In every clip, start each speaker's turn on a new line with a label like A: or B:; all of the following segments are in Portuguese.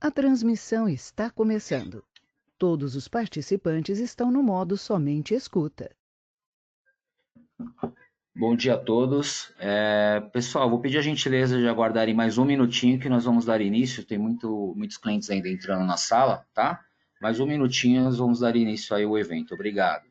A: A transmissão está começando. Todos os participantes estão no modo somente escuta.
B: Bom dia a todos. Pessoal, vou pedir a gentileza de aguardarem mais um minutinho que nós vamos dar início. Tem muitos clientes ainda entrando na sala, tá? Mais um minutinho nós vamos dar início aí ao evento. Obrigado.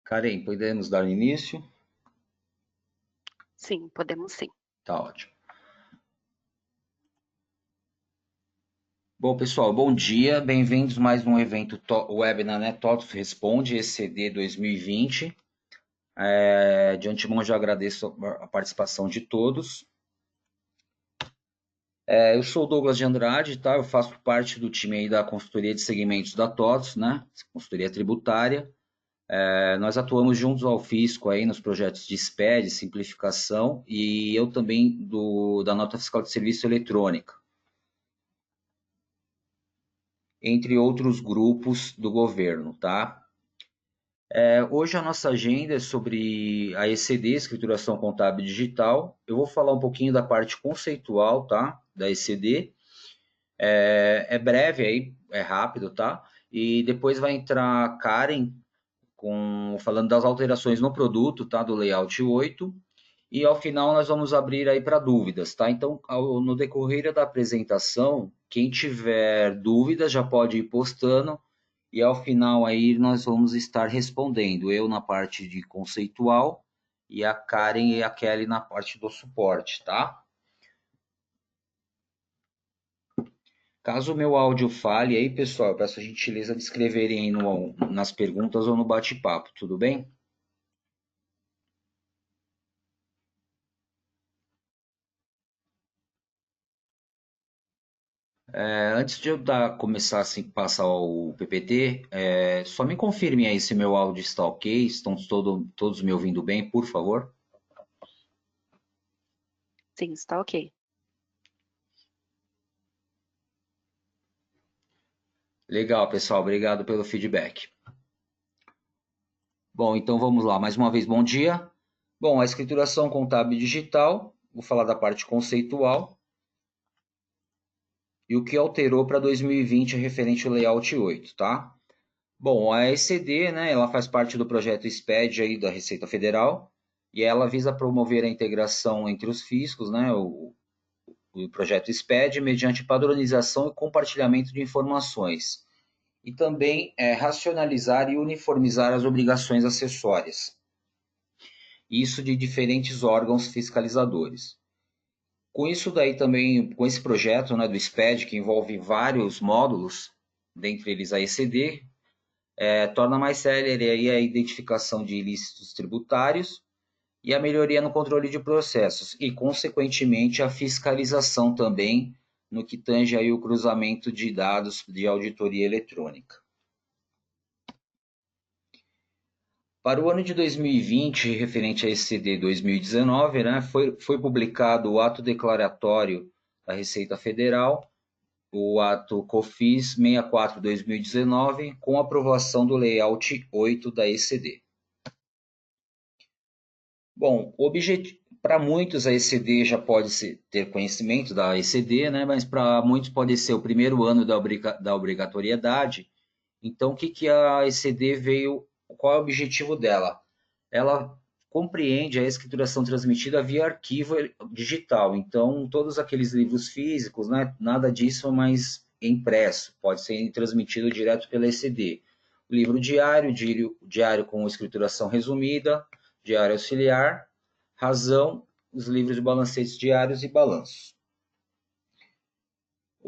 B: Karen, podemos dar início?
C: Sim, podemos sim.
B: Tá ótimo. Bom, pessoal, bom dia. Bem-vindos a mais um evento webinar, né? TOTOS Responde, ECD 2020. De antemão, já agradeço a participação de todos. Eu sou o Douglas de Andrade, tá? Eu faço parte do time aí da consultoria de segmentos da TOTOS, né? Consultoria tributária. Nós atuamos juntos ao fisco aí nos projetos de SPED, simplificação, e eu também da nota fiscal de serviço eletrônica, entre outros grupos do governo, tá? Hoje a nossa agenda é sobre a ECD, Escrituração Contábil Digital. Eu vou falar um pouquinho da parte conceitual, tá? Da ECD. É breve aí, é rápido, tá? E depois vai entrar a Karen falando das alterações no produto, tá? Do layout 8. E ao final nós vamos abrir aí para dúvidas, tá? Então, no decorrer da apresentação, quem tiver dúvidas já pode ir postando e ao final aí nós vamos estar respondendo. Eu na parte de conceitual e a Karen e a Kelly na parte do suporte, tá? Caso o meu áudio falhe aí, pessoal, eu peço a gentileza de escreverem aí nas perguntas ou no bate-papo, tudo bem? Antes de eu começar assim, passar o PPT, só me confirme aí se meu áudio está ok, estão todos me ouvindo bem, por favor?
C: Sim, está ok.
B: Legal, pessoal, obrigado pelo feedback. Bom, então vamos lá, mais uma vez, bom dia. Bom, a escrituração contábil digital, vou falar da parte conceitual e o que alterou para 2020 referente ao layout 8, tá? Bom, a ECD, né, ela faz parte do projeto SPED aí da Receita Federal e ela visa promover a integração entre os fiscos, né, o projeto SPED, mediante padronização e compartilhamento de informações e também racionalizar e uniformizar as obrigações acessórias. Isso de diferentes órgãos fiscalizadores. Com isso daí também, com esse projeto, né, do SPED, que envolve vários módulos, dentre eles a ECD, torna mais célere aí a identificação de ilícitos tributários e a melhoria no controle de processos e, consequentemente, a fiscalização também no que tange aí o cruzamento de dados de auditoria eletrônica. Para o ano de 2020, referente a ECD 2019, né, foi publicado o ato declaratório da Receita Federal, o ato COFINS 64/2019, com aprovação do layout 8 da ECD. Bom, para muitos a ECD já pode ter conhecimento da ECD, né? Mas para muitos pode ser o primeiro ano da obrigatoriedade. Então, o que a ECD veio, qual é o objetivo dela? Ela compreende a escrituração transmitida via arquivo digital. Então, todos aqueles livros físicos, né? Nada disso, mas impresso, pode ser transmitido direto pela ECD. O livro diário com escrituração resumida, diário auxiliar, razão, os livros de balancetes diários e balanços.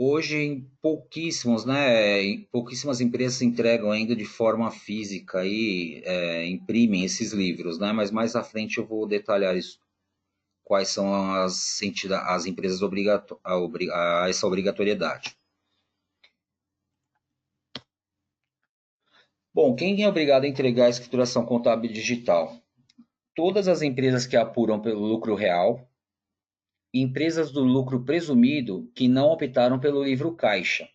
B: Hoje, em pouquíssimos, né, em pouquíssimas empresas entregam ainda de forma física e imprimem esses livros, né? Mas mais à frente eu vou detalhar isso, quais são as empresas a essa obrigatoriedade. Bom, quem é obrigado a entregar a escrituração contábil digital? Todas as empresas que apuram pelo lucro real, empresas do lucro presumido que não optaram pelo livro caixa.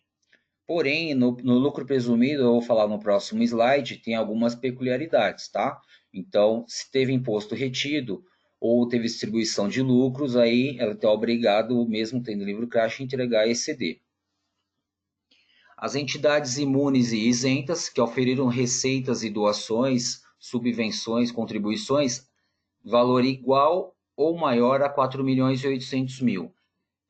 B: Porém, no lucro presumido, eu vou falar no próximo slide, tem algumas peculiaridades, tá? Então, se teve imposto retido ou teve distribuição de lucros, aí ela está obrigado, mesmo tendo livro caixa, a entregar ECD. As entidades imunes e isentas que oferiram receitas e doações, subvenções, contribuições, valor igual ou maior a 4.800.000.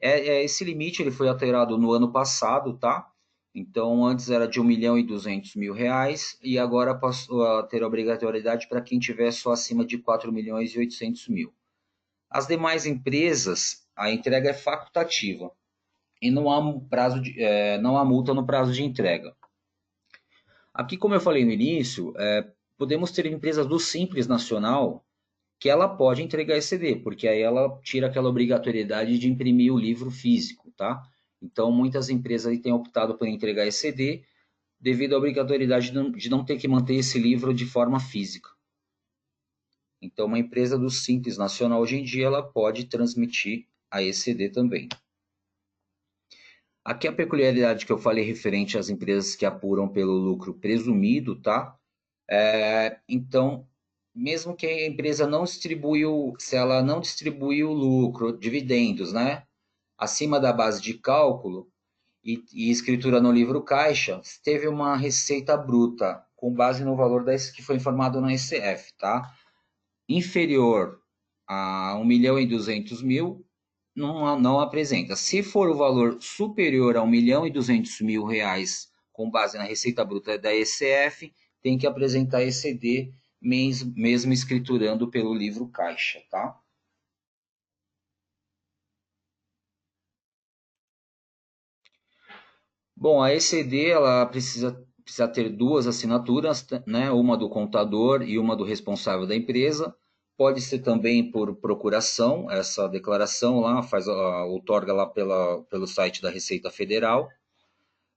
B: Esse limite ele foi alterado no ano passado, tá? Então, antes era de R$ 1.200.000 e agora passou a ter obrigatoriedade para quem tiver só acima de 4.800.000. As demais empresas, a entrega é facultativa e não há não há multa no prazo de entrega. Aqui, como eu falei no início, podemos ter empresas do Simples Nacional que ela pode entregar ECD, porque aí ela tira aquela obrigatoriedade de imprimir o livro físico, tá? Então, muitas empresas aí têm optado por entregar ECD devido à obrigatoriedade de não ter que manter esse livro de forma física. Então, uma empresa do Simples Nacional, hoje em dia, ela pode transmitir a ECD também. Aqui a peculiaridade que eu falei referente às empresas que apuram pelo lucro presumido, tá? Então, mesmo que a empresa não distribuiu, se ela não distribuiu lucro, dividendos, né? Acima da base de cálculo e escritura no livro caixa, teve uma receita bruta com base no valor que foi informado no SCF, tá? Inferior a 1.200.000, não apresenta. Se for o valor superior a R$ 1.200.000 com base na receita bruta da ECF, tem que apresentar ECD mesmo escriturando pelo livro caixa, tá? Bom, a ECD ela precisa ter duas assinaturas, né? Uma do contador e uma do responsável da empresa. Pode ser também por procuração, essa declaração lá outorga lá pelo site da Receita Federal,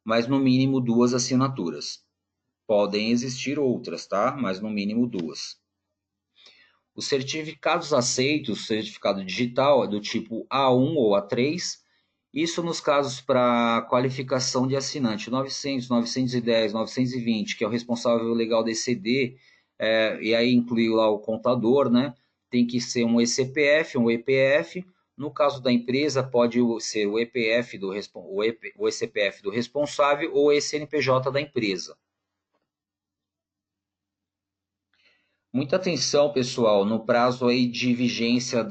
B: mas no mínimo duas assinaturas. Podem existir outras, tá? Mas no mínimo duas. Os certificados aceitos, certificado digital, é do tipo A1 ou A3, isso nos casos para qualificação de assinante 900, 910, 920, que é o responsável legal da ECD, e aí inclui lá o contador, né? Tem que ser um ECPF, um EPF. No caso da empresa, pode ser o EPF o ECPF do responsável ou o CNPJ da empresa. Muita atenção, pessoal, no prazo aí de vigência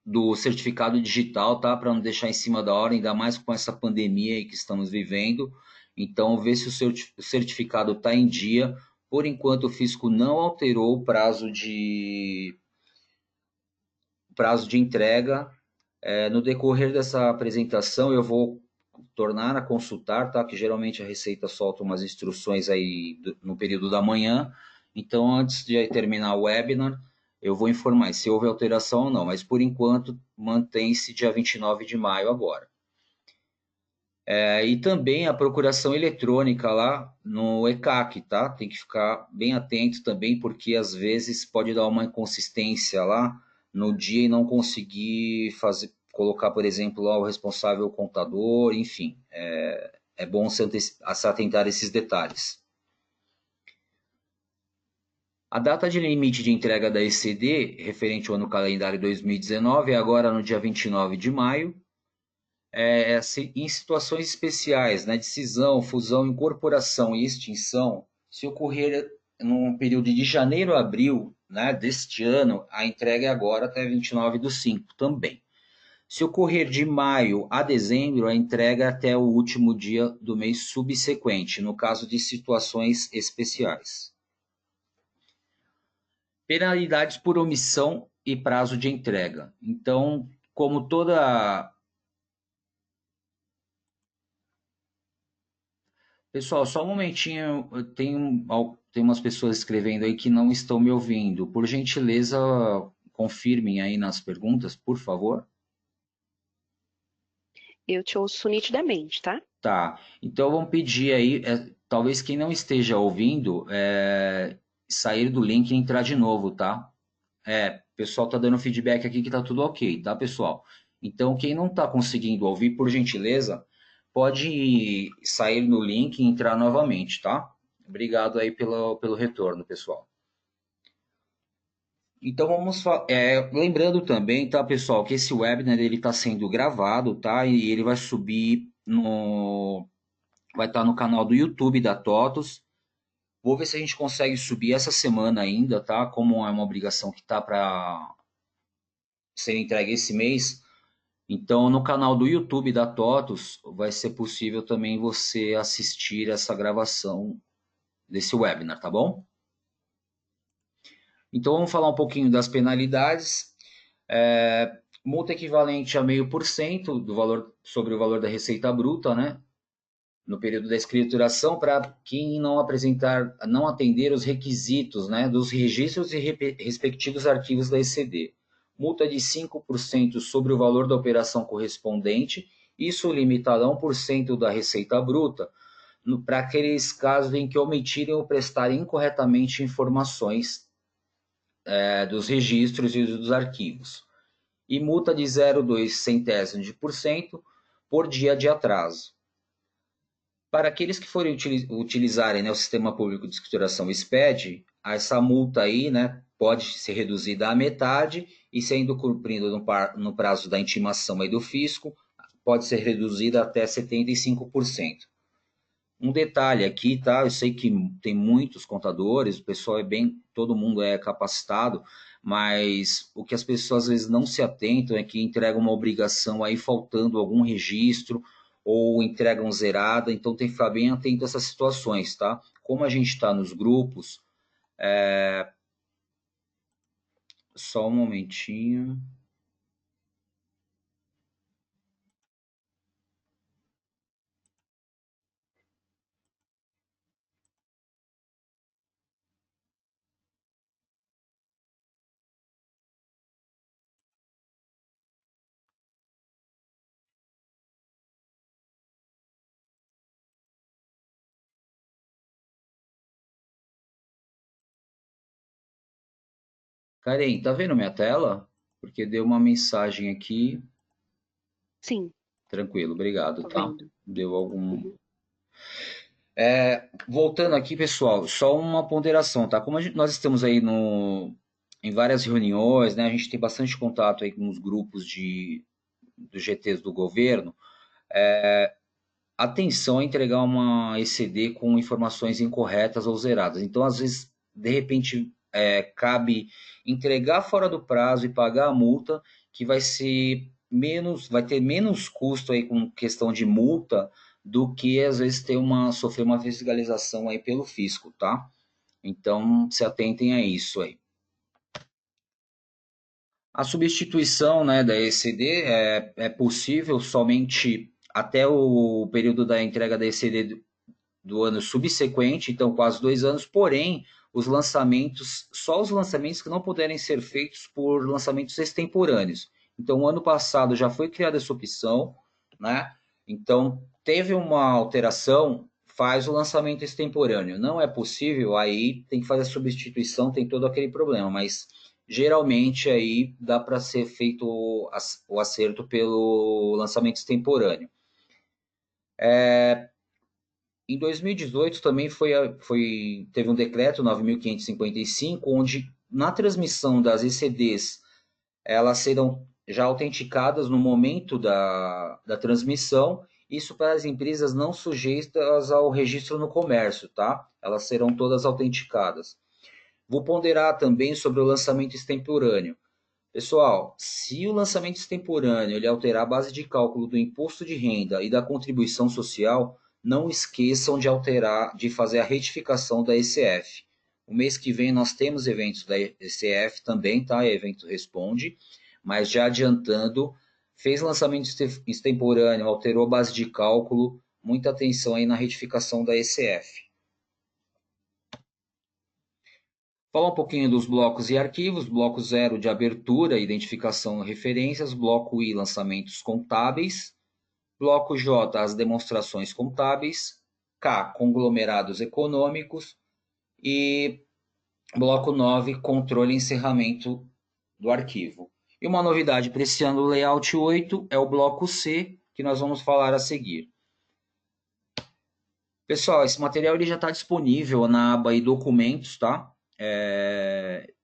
B: do certificado digital, tá? Para não deixar em cima da hora, ainda mais com essa pandemia aí que estamos vivendo. Então, ver se o certificado está em dia. Por enquanto, o fisco não alterou o prazo de entrega. No decorrer dessa apresentação, eu vou tornar a consultar, tá? Que geralmente a Receita solta umas instruções aí no período da manhã. Então, antes de terminar o webinar, eu vou informar se houve alteração ou não, mas por enquanto mantém-se dia 29 de maio agora. E também a procuração eletrônica lá no ECAC, tá? Tem que ficar bem atento também, porque às vezes pode dar uma inconsistência lá no dia e não conseguir colocar, por exemplo, lá o responsável contador, enfim. É bom se atentar a esses detalhes. A data de limite de entrega da ECD, referente ao ano calendário 2019, é agora no dia 29 de maio. Em situações especiais, né, de cisão, fusão, incorporação e extinção, se ocorrer num período de janeiro a abril, né, deste ano, a entrega é agora até 29/5 também. Se ocorrer de maio a dezembro, a entrega é até o último dia do mês subsequente, no caso de situações especiais. Penalidades por omissão e prazo de entrega. Então, como toda Pessoal, só um momentinho, tem umas pessoas escrevendo aí que não estão me ouvindo. Por gentileza, confirmem aí nas perguntas, por favor.
C: Eu te ouço nitidamente, tá?
B: Tá, então vamos pedir aí, talvez quem não esteja ouvindo, sair do link e entrar de novo, tá? O pessoal tá dando feedback aqui que tá tudo ok, tá, pessoal? Então, quem não tá conseguindo ouvir, por gentileza, pode sair no link e entrar novamente, tá? Obrigado aí pelo retorno, pessoal. Então lembrando também, tá, pessoal, que esse webinar ele está sendo gravado, tá? E ele vai subir vai estar no canal do YouTube da TOTUS. Vou ver se a gente consegue subir essa semana ainda, tá? Como é uma obrigação que tá para ser entregue esse mês. Então, no canal do YouTube da TOTUS, vai ser possível também você assistir essa gravação desse webinar, tá bom? Então, vamos falar um pouquinho das penalidades. Multa equivalente a 0,5% do valor sobre o valor da receita bruta, né? No período da escrituração, para quem não atender os requisitos, né, dos registros e respectivos arquivos da ECD. Multa de 5% sobre o valor da operação correspondente, isso limitado a 1% da receita bruta, para aqueles casos em que omitirem ou prestarem incorretamente informações dos registros e dos arquivos. E multa de 0,2 centésimos de por cento por dia de atraso. Para aqueles que forem utilizarem, né, o Sistema Público de Escrituração SPED, essa multa aí, né, pode ser reduzida à metade e, sendo cumprido no prazo da intimação aí do fisco, pode ser reduzida até 75%. Um detalhe aqui, tá? Eu sei que tem muitos contadores, o pessoal todo mundo é capacitado, mas o que as pessoas às vezes não se atentam é que entregam uma obrigação aí faltando algum registro ou entregam zerada, então tem que ficar bem atento a essas situações, tá? Como a gente está nos grupos, só um momentinho. Karen, tá vendo minha tela? Porque deu uma mensagem aqui.
C: Sim,
B: Tranquilo, obrigado,
C: tô
B: tá?
C: vendo.
B: Deu algum.
C: Uhum.
B: Voltando aqui, pessoal, só uma ponderação, tá? Como nós estamos aí em várias reuniões, né? A gente tem bastante contato aí com os grupos dos GTs do governo. Atenção a entregar uma ECD com informações incorretas ou zeradas. Então, às vezes, de repente, cabe entregar fora do prazo e pagar a multa, que vai ter menos custo aí com questão de multa do que às vezes sofrer uma fiscalização aí pelo fisco, tá? Então, se atentem a isso aí. A substituição, né, da ECD é possível somente até o período da entrega da ECD do ano subsequente, então quase 2 anos, porém, só os lançamentos que não puderem ser feitos por lançamentos extemporâneos. Então, o ano passado já foi criada essa opção, né? Então, teve uma alteração, faz o lançamento extemporâneo. Não é possível, aí tem que fazer a substituição, tem todo aquele problema, mas geralmente aí dá para ser feito o acerto pelo lançamento extemporâneo. Em 2018 também teve um decreto 9.555, onde na transmissão das ECDs elas serão já autenticadas no momento da transmissão, isso para as empresas não sujeitas ao registro no comércio, tá? Elas serão todas autenticadas. Vou ponderar também sobre o lançamento extemporâneo. Pessoal, se o lançamento extemporâneo ele alterar a base de cálculo do imposto de renda e da contribuição social, não esqueçam de fazer a retificação da ECF. O mês que vem nós temos eventos da ECF também, tá? Evento Responde, mas já adiantando, fez lançamento extemporâneo, alterou a base de cálculo, muita atenção aí na retificação da ECF. Falar um pouquinho dos blocos e arquivos. Bloco 0 de abertura, identificação e referências. Bloco I, lançamentos contábeis. Bloco J, as demonstrações contábeis. K, conglomerados econômicos. E bloco 9, controle e encerramento do arquivo. E uma novidade para esse ano do Layout 8 é o bloco C, que nós vamos falar a seguir. Pessoal, esse material ele já está disponível na aba aí Documentos, tá?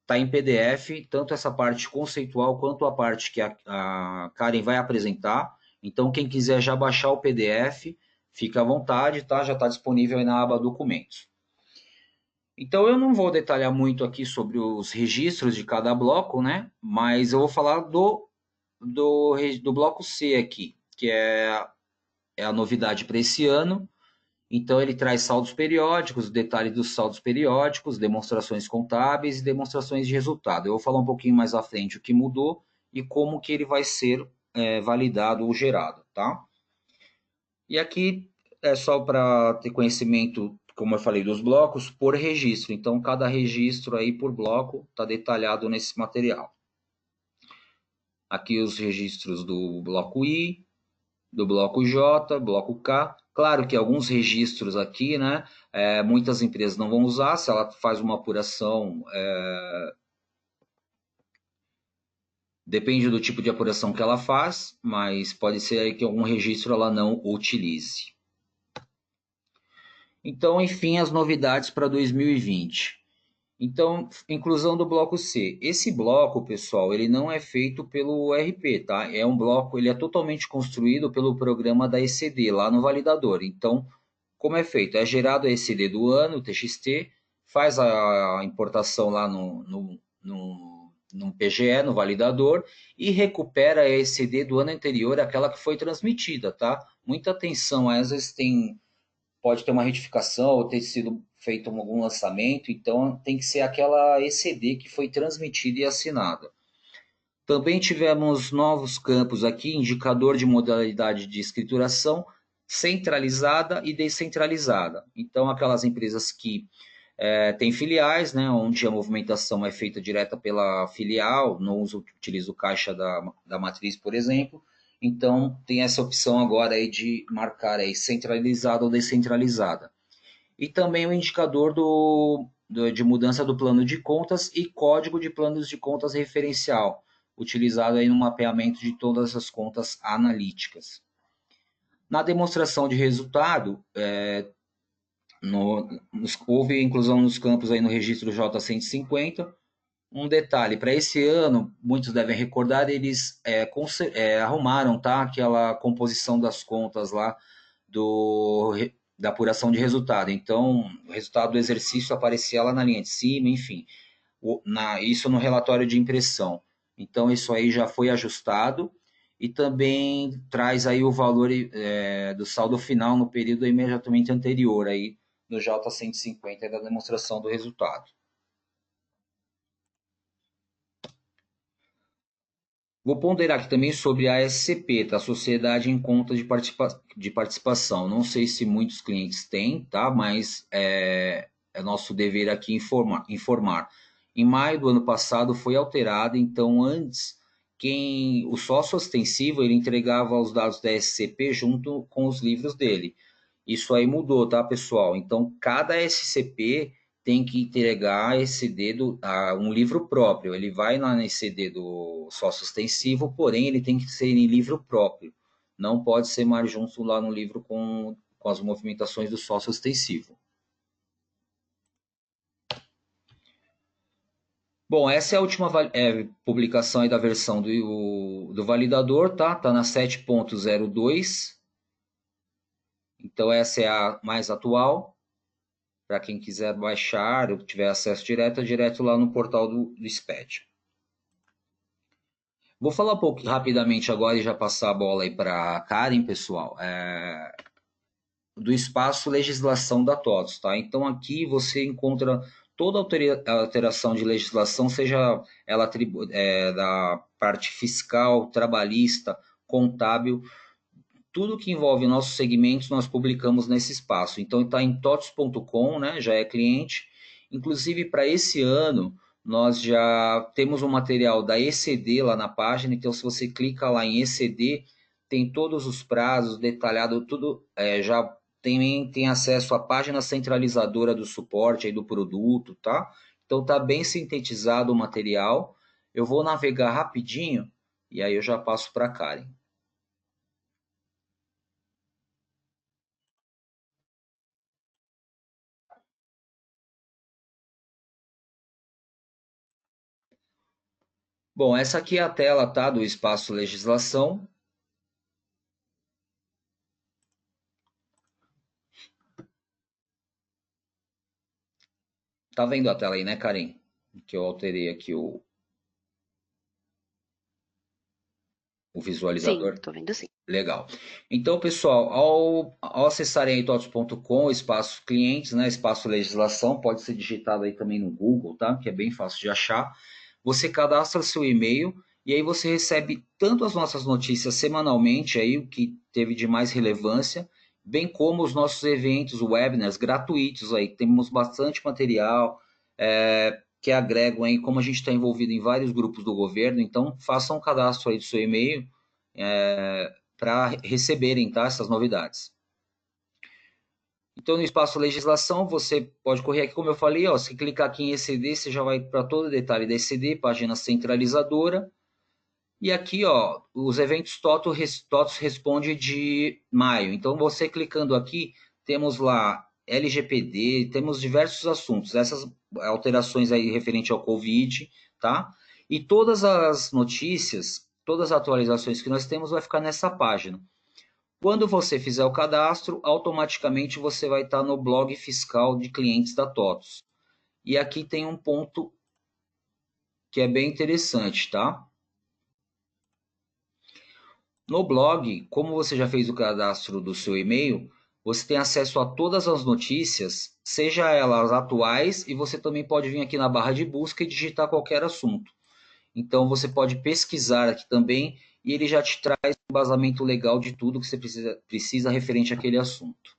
B: Tá em PDF, tanto essa parte conceitual quanto a parte que a Karen vai apresentar. Então, quem quiser já baixar o PDF, fica à vontade, tá? Já está disponível aí na aba Documentos. Então, eu não vou detalhar muito aqui sobre os registros de cada bloco, né? Mas eu vou falar do bloco C aqui, que é a novidade para esse ano. Então, ele traz saldos periódicos, detalhes dos saldos periódicos, demonstrações contábeis e demonstrações de resultado. Eu vou falar um pouquinho mais à frente o que mudou e como que ele vai ser validado ou gerado, tá? E aqui é só para ter conhecimento, como eu falei, dos blocos por registro. Então, cada registro aí por bloco está detalhado nesse material. Aqui os registros do bloco I, do bloco J, bloco K. Claro que alguns registros aqui, né, muitas empresas não vão usar, se ela faz uma apuração, depende do tipo de apuração que ela faz, mas pode ser aí que algum registro ela não utilize. Então, enfim, as novidades para 2020. Então, inclusão do bloco C. Esse bloco, pessoal, ele não é feito pelo RP, tá? É um bloco, ele é totalmente construído pelo programa da ECD, lá no validador. Então, como é feito? É gerado a ECD do ano, o TXT, faz a importação lá no PGE, no validador, e recupera a ECD do ano anterior, aquela que foi transmitida, tá? Muita atenção, às vezes pode ter uma retificação ou ter sido feito algum lançamento, então tem que ser aquela ECD que foi transmitida e assinada. Também tivemos novos campos aqui, indicador de modalidade de escrituração centralizada e descentralizada. Então, aquelas empresas que têm filiais, né, onde a movimentação é feita direta pela filial, não utiliza o caixa da matriz, por exemplo. Então, tem essa opção agora aí de marcar aí centralizada ou descentralizada. E também o indicador de mudança do plano de contas e código de planos de contas referencial, utilizado aí no mapeamento de todas as contas analíticas. Na demonstração de resultado, houve inclusão nos campos aí no registro J150. Um detalhe, para esse ano, muitos devem recordar, eles arrumaram, tá, aquela composição das contas lá da apuração de resultado. Então, o resultado do exercício aparecia lá na linha de cima, enfim, isso no relatório de impressão. Então, isso aí já foi ajustado e também traz aí o valor do saldo final no período imediatamente anterior, aí, no J150, da demonstração do resultado. Vou ponderar aqui também sobre a SCP, tá? Sociedade em Conta de Participação. Não sei se muitos clientes têm, tá? Mas é nosso dever aqui informar. Em maio do ano passado foi alterado, então antes, o sócio ostensivo, ele entregava os dados da SCP junto com os livros dele. Isso aí mudou, tá, pessoal? Então, cada SCP tem que entregar um livro próprio. Ele vai na ECD do sócio ostensivo, porém ele tem que ser em livro próprio. Não pode ser mais junto lá no livro com as movimentações do sócio ostensivo. Bom, essa é a última publicação aí da versão do validador, tá? Tá na 7.02. Então essa é a mais atual. Para quem quiser baixar ou tiver acesso direto, é direto lá no portal do SPED. Vou falar um pouco rapidamente agora e já passar a bola aí para a Karen, pessoal, do espaço legislação da TOTS, tá? Então aqui você encontra toda alteração de legislação, seja ela da parte fiscal, trabalhista, contábil, tudo que envolve nossos segmentos nós publicamos nesse espaço. Então está em totos.com, né? Já é cliente. Inclusive para esse ano nós já temos um material da ECD lá na página. Então se você clica lá em ECD, tem todos os prazos detalhado, tudo já tem acesso à página centralizadora do suporte aí do produto, tá? Então tá bem sintetizado o material. Eu vou navegar rapidinho e aí eu já passo para a Karen. Bom, essa aqui é a tela, tá, do espaço legislação. Tá vendo a tela aí, né, Karen? Que eu alterei aqui o
C: Sim,
B: visualizador.
C: tô vendo sim.
B: Legal. Então, pessoal, ao acessarem aí totos.com, espaço clientes, né, espaço legislação, pode ser digitado aí também no Google, tá? Que é bem fácil de achar. Você cadastra seu e-mail e aí você recebe tanto as nossas notícias semanalmente aí, o que teve de mais relevância, bem como os nossos eventos, webinars gratuitos aí. Temos bastante material, que agregam aí, como a gente está envolvido em vários grupos do governo, então façam um cadastro aí do seu e-mail, para receberem, tá, essas novidades. Então, no espaço legislação, você pode correr aqui, como eu falei, ó, se clicar aqui em ECD, você já vai para todo o detalhe da ECD, página centralizadora. E aqui, ó, os eventos TOTOS responde de maio. Então, você clicando aqui, temos lá LGPD, temos diversos assuntos. Essas alterações aí referente ao Covid, tá? E todas as notícias, todas as atualizações que nós temos vai ficar nessa página. Quando você fizer o cadastro, automaticamente você vai estar no blog fiscal de clientes da TOTOS. E aqui tem um ponto que é bem interessante, tá? No blog, como você já fez o cadastro do seu e-mail, você tem acesso a todas as notícias, seja elas atuais, e você também pode vir aqui na barra de busca e digitar qualquer assunto. Então você pode pesquisar aqui também e ele já te traz um embasamento legal de tudo que você precisa referente àquele assunto.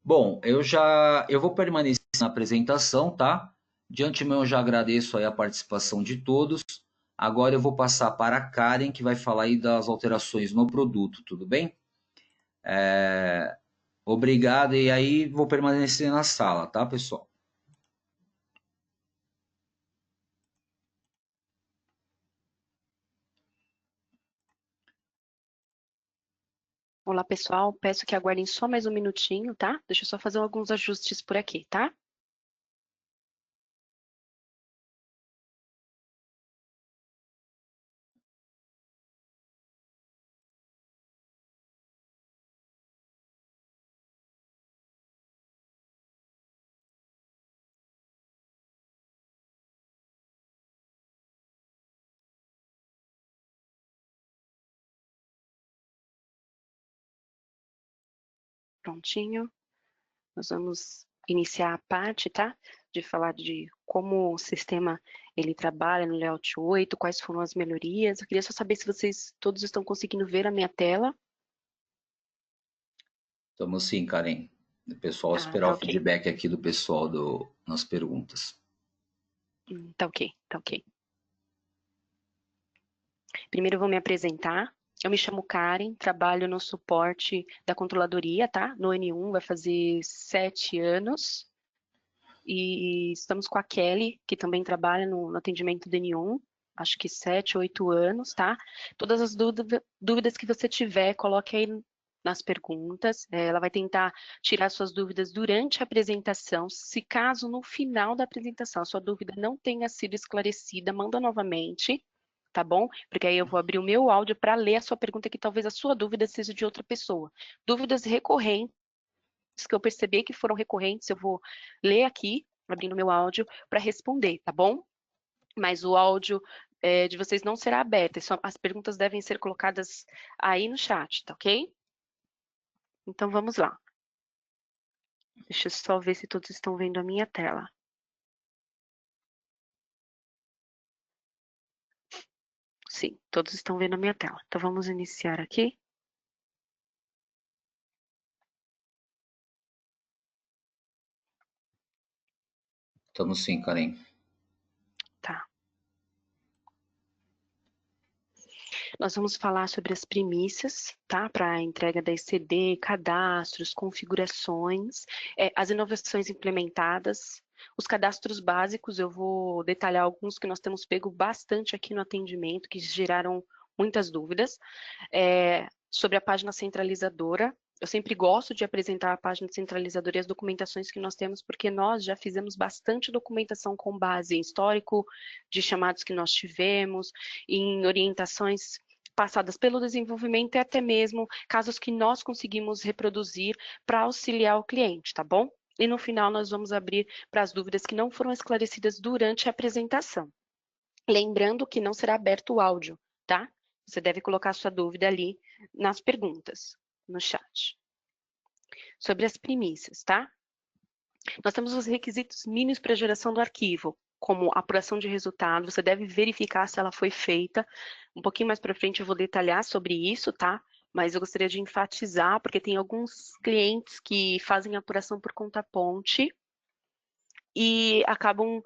B: Bom, eu vou permanecer na apresentação, tá? De antemão eu já agradeço aí a participação de todos. Agora eu vou passar para a Karen, que vai falar aí das alterações no produto, tudo bem? Obrigado, e aí vou permanecer na sala, tá, pessoal?
C: Olá, pessoal. Peço que aguardem só mais um minutinho, tá? Deixa eu só fazer alguns ajustes por aqui, tá? Prontinho. Nós vamos iniciar a parte, tá? De falar de como o sistema ele trabalha no Layout 8, quais foram as melhorias. Eu queria só saber se vocês todos estão conseguindo ver a minha tela.
B: Estamos sim, Karen. O pessoal
C: Ah,
B: esperar
C: tá
B: o
C: ok.
B: feedback aqui do pessoal nas perguntas.
C: Tá ok, tá ok. Primeiro eu vou me apresentar. Eu me chamo Karen, trabalho no suporte da controladoria, tá? No N1, vai fazer 7 anos. E estamos com a Kelly, que também trabalha no atendimento do N1, acho que 7, 8 anos, tá? Todas as dúvidas que você tiver, coloque aí nas perguntas. Ela vai tentar tirar suas dúvidas durante a apresentação. Se caso no final da apresentação a sua dúvida não tenha sido esclarecida, manda novamente, tá bom? Porque aí eu vou abrir o meu áudio para ler a sua pergunta, que talvez a sua dúvida seja de outra pessoa. Dúvidas recorrentes que eu perceber que foram recorrentes, eu vou ler aqui, abrindo meu áudio, para responder, tá bom? Mas o áudio de vocês não será aberto, as perguntas devem ser colocadas aí no chat, tá ok? Então vamos lá. Deixa eu só ver se todos estão vendo a minha tela. Sim, todos estão vendo a minha tela. Então vamos iniciar aqui.
B: Estamos sim, Karen.
C: Tá. Nós vamos falar sobre as premissas, tá? Para a entrega da ECD, cadastros, configurações, as inovações implementadas, os cadastros básicos, eu vou detalhar alguns que nós temos pego bastante aqui no atendimento, que geraram muitas dúvidas. Sobre a página centralizadora, eu sempre gosto de apresentar a página centralizadora e as documentações que nós temos, porque nós já fizemos bastante documentação com base em histórico de chamados que nós tivemos, em orientações passadas pelo desenvolvimento e até mesmo casos que nós conseguimos reproduzir para auxiliar o cliente, tá bom? E no final nós vamos abrir para as dúvidas que não foram esclarecidas durante a apresentação. Lembrando que não será aberto o áudio, tá? Você deve colocar sua dúvida ali nas perguntas, no chat. Sobre as premissas, tá? Nós temos os requisitos mínimos para a geração do arquivo, como apuração de resultado, você deve verificar se ela foi feita. Um pouquinho mais para frente eu vou detalhar sobre isso, tá? Mas eu gostaria de enfatizar, porque tem alguns clientes que fazem apuração por conta-ponte e acabam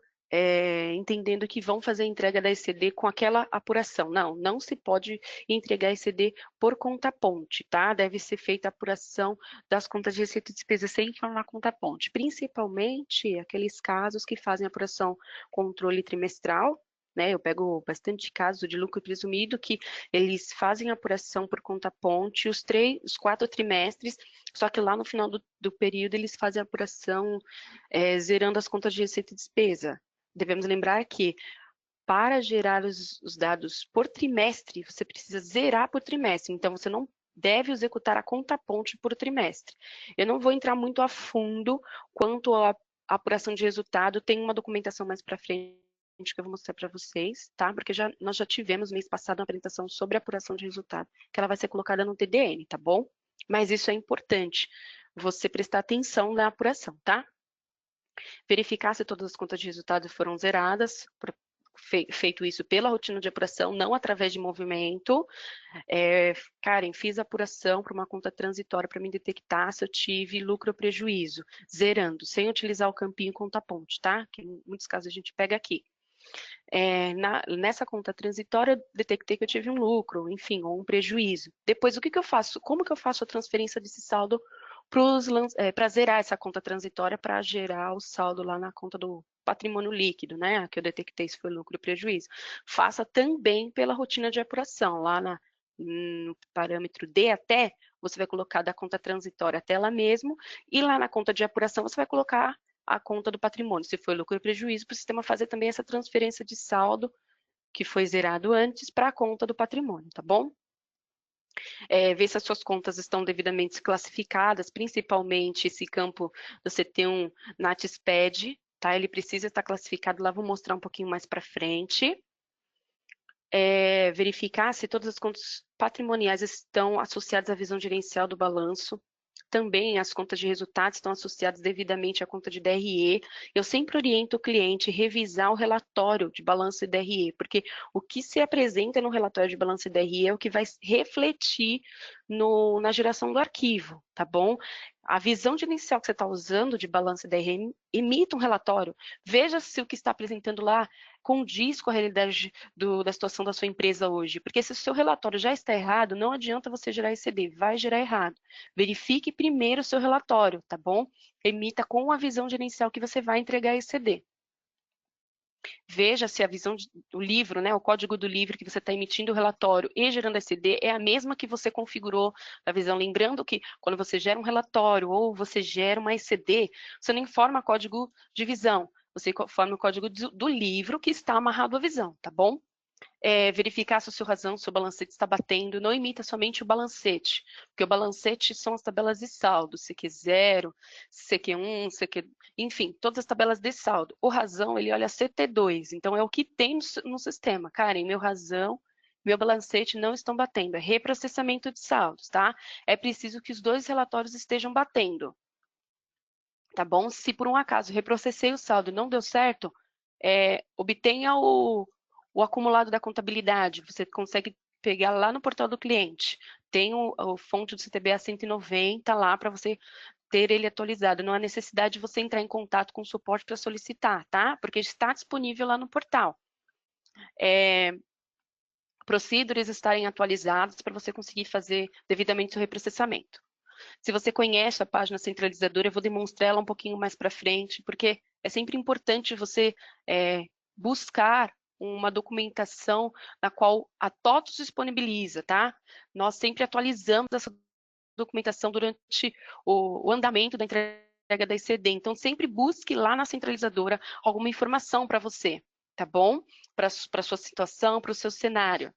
C: entendendo que vão fazer a entrega da ECD com aquela apuração. Não, não se pode entregar ECD por conta-ponte, tá? Deve ser feita a apuração das contas de receita e despesa sem falar conta-ponte, principalmente aqueles casos que fazem apuração controle trimestral, né? Eu pego bastante casos de lucro presumido que eles fazem apuração por conta-ponte os 4 trimestres, só que lá no final do período eles fazem a apuração zerando as contas de receita e despesa. Devemos lembrar que para gerar os dados por trimestre, você precisa zerar por trimestre, então você não deve executar a conta-ponte por trimestre. Eu não vou entrar muito a fundo quanto à apuração de resultado, tem uma documentação mais para frente que eu vou mostrar para vocês, tá? Porque nós já tivemos mês passado uma apresentação sobre apuração de resultado, que ela vai ser colocada no TDN, tá bom? Mas isso é importante, você prestar atenção na apuração, tá? Verificar se todas as contas de resultado foram zeradas, feito isso pela rotina de apuração, não através de movimento. Karen, fiz a apuração para uma conta transitória para me detectar se eu tive lucro ou prejuízo, zerando, sem utilizar o campinho conta-ponte, tá? Que em muitos casos a gente pega aqui. Nessa conta transitória, eu detectei que eu tive um lucro, enfim, ou um prejuízo. Depois, o que eu faço? Como que eu faço a transferência desse saldo para zerar essa conta transitória, para gerar o saldo lá na conta do patrimônio líquido, né? Que eu detectei se foi lucro ou prejuízo. Faça também pela rotina de apuração, lá no parâmetro D até, você vai colocar da conta transitória até lá mesmo, e lá na conta de apuração você vai colocar a conta do patrimônio, se foi lucro ou prejuízo, para o sistema fazer também essa transferência de saldo que foi zerado antes para a conta do patrimônio, tá bom? Ver se as suas contas estão devidamente classificadas, principalmente esse campo do CT1 NatSped, tá? Ele precisa estar classificado, lá vou mostrar um pouquinho mais para frente. Verificar se todas as contas patrimoniais estão associadas à visão gerencial do balanço. Também as contas de resultados estão associadas devidamente à conta de DRE. Eu sempre oriento o cliente a revisar o relatório de balanço e DRE, porque o que se apresenta no relatório de balanço e DRE é o que vai refletir na geração do arquivo, tá bom? A visão gerencial que você está usando de balanço e DRE, emita um relatório. Veja se o que está apresentando lá condiz com a realidade da situação da sua empresa hoje. Porque se o seu relatório já está errado, não adianta você gerar ECD, vai gerar errado. Verifique primeiro o seu relatório, tá bom? Emita com a visão gerencial que você vai entregar ECD. Veja se a visão do livro, né, o código do livro que você está emitindo o relatório e gerando ECD é a mesma que você configurou a visão. Lembrando que quando você gera um relatório ou você gera uma ECD, você não informa código de visão, você informa o código do livro que está amarrado à visão, tá bom? Verificar se o seu razão, se o balancete está batendo, não imita somente o balancete, porque o balancete são as tabelas de saldo, CQ0, CQ1, CQ, enfim, todas as tabelas de saldo. O razão, ele olha CT2, então é o que tem no sistema. Karen, meu razão, meu balancete não estão batendo, é reprocessamento de saldos, tá? É preciso que os dois relatórios estejam batendo, tá bom? Se por um acaso reprocessei o saldo e não deu certo, obtenha o acumulado da contabilidade, você consegue pegar lá no portal do cliente. Tem o fonte do CTBA 190 lá para você ter ele atualizado. Não há necessidade de você entrar em contato com o suporte para solicitar, tá? Porque está disponível lá no portal. Procedures estarem atualizados para você conseguir fazer devidamente o reprocessamento. Se você conhece a página centralizadora, eu vou demonstrar ela um pouquinho mais para frente, porque é sempre importante você buscar uma documentação na qual a TOTVS disponibiliza, tá? Nós sempre atualizamos essa documentação durante o andamento da entrega da ICD, então sempre busque lá na centralizadora alguma informação para você, tá bom? Para a sua situação, para o seu cenário.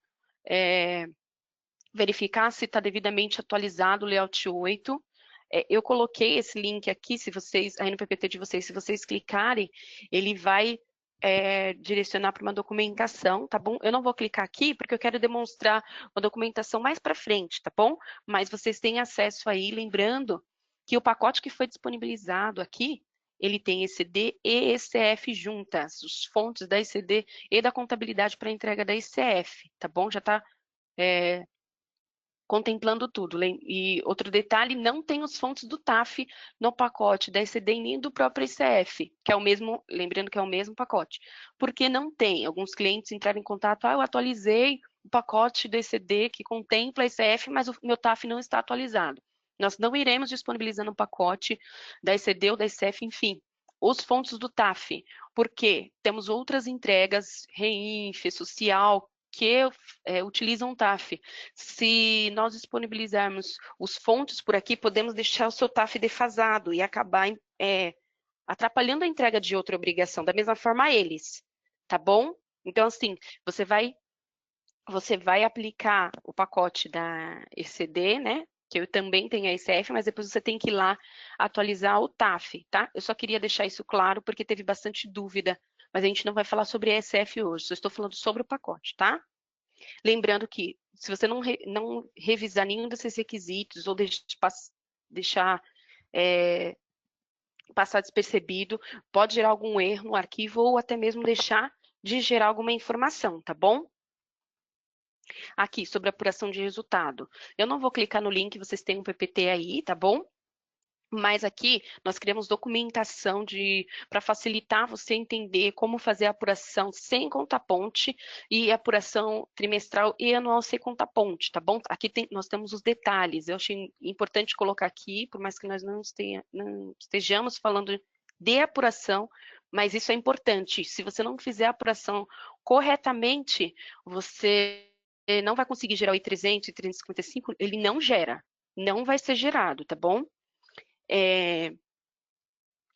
C: Verificar se está devidamente atualizado o layout 8. Eu coloquei esse link aqui, se vocês, aí no PPT de vocês, se vocês clicarem, ele vai direcionar para uma documentação, tá bom? Eu não vou clicar aqui porque eu quero demonstrar uma documentação mais para frente, tá bom? Mas vocês têm acesso aí, lembrando que o pacote que foi disponibilizado aqui, ele tem ECD e ECF juntas, os fontes da ECD e da contabilidade para entrega da ECF, tá bom? Já está contemplando tudo. E outro detalhe, não tem os fontes do TAF no pacote da ECD nem do próprio ICF, que é o mesmo, lembrando que é o mesmo pacote. Porque não tem. Alguns clientes entraram em contato, eu atualizei o pacote do ECD que contempla ICF, mas o meu TAF não está atualizado. Nós não iremos disponibilizar no pacote da ECD ou da ICF, enfim, os fontes do TAF, porque temos outras entregas, REINF, social, que utilizam o TAF. Se nós disponibilizarmos os fontes por aqui, podemos deixar o seu TAF defasado e acabar atrapalhando a entrega de outra obrigação, da mesma forma eles, tá bom? Então, assim, você vai aplicar o pacote da ECD, né? Que eu também tenho a ICF, mas depois você tem que ir lá atualizar o TAF, tá? Eu só queria deixar isso claro, porque teve bastante dúvida, mas a gente não vai falar sobre a ECF hoje, só estou falando sobre o pacote, tá? Lembrando que, se você não revisar nenhum desses requisitos ou deixar passar despercebido, pode gerar algum erro no arquivo ou até mesmo deixar de gerar alguma informação, tá bom? Aqui, sobre apuração de resultado. Eu não vou clicar no link, vocês têm um PPT aí, tá bom? Mas aqui nós criamos documentação para facilitar você entender como fazer a apuração sem conta-ponte e apuração trimestral e anual sem conta-ponte, tá bom? Aqui nós temos os detalhes. Eu achei importante colocar aqui, por mais que nós não estejamos falando de apuração, mas isso é importante. Se você não fizer a apuração corretamente, você não vai conseguir gerar o I300 e 355, ele não gera, não vai ser gerado, tá bom?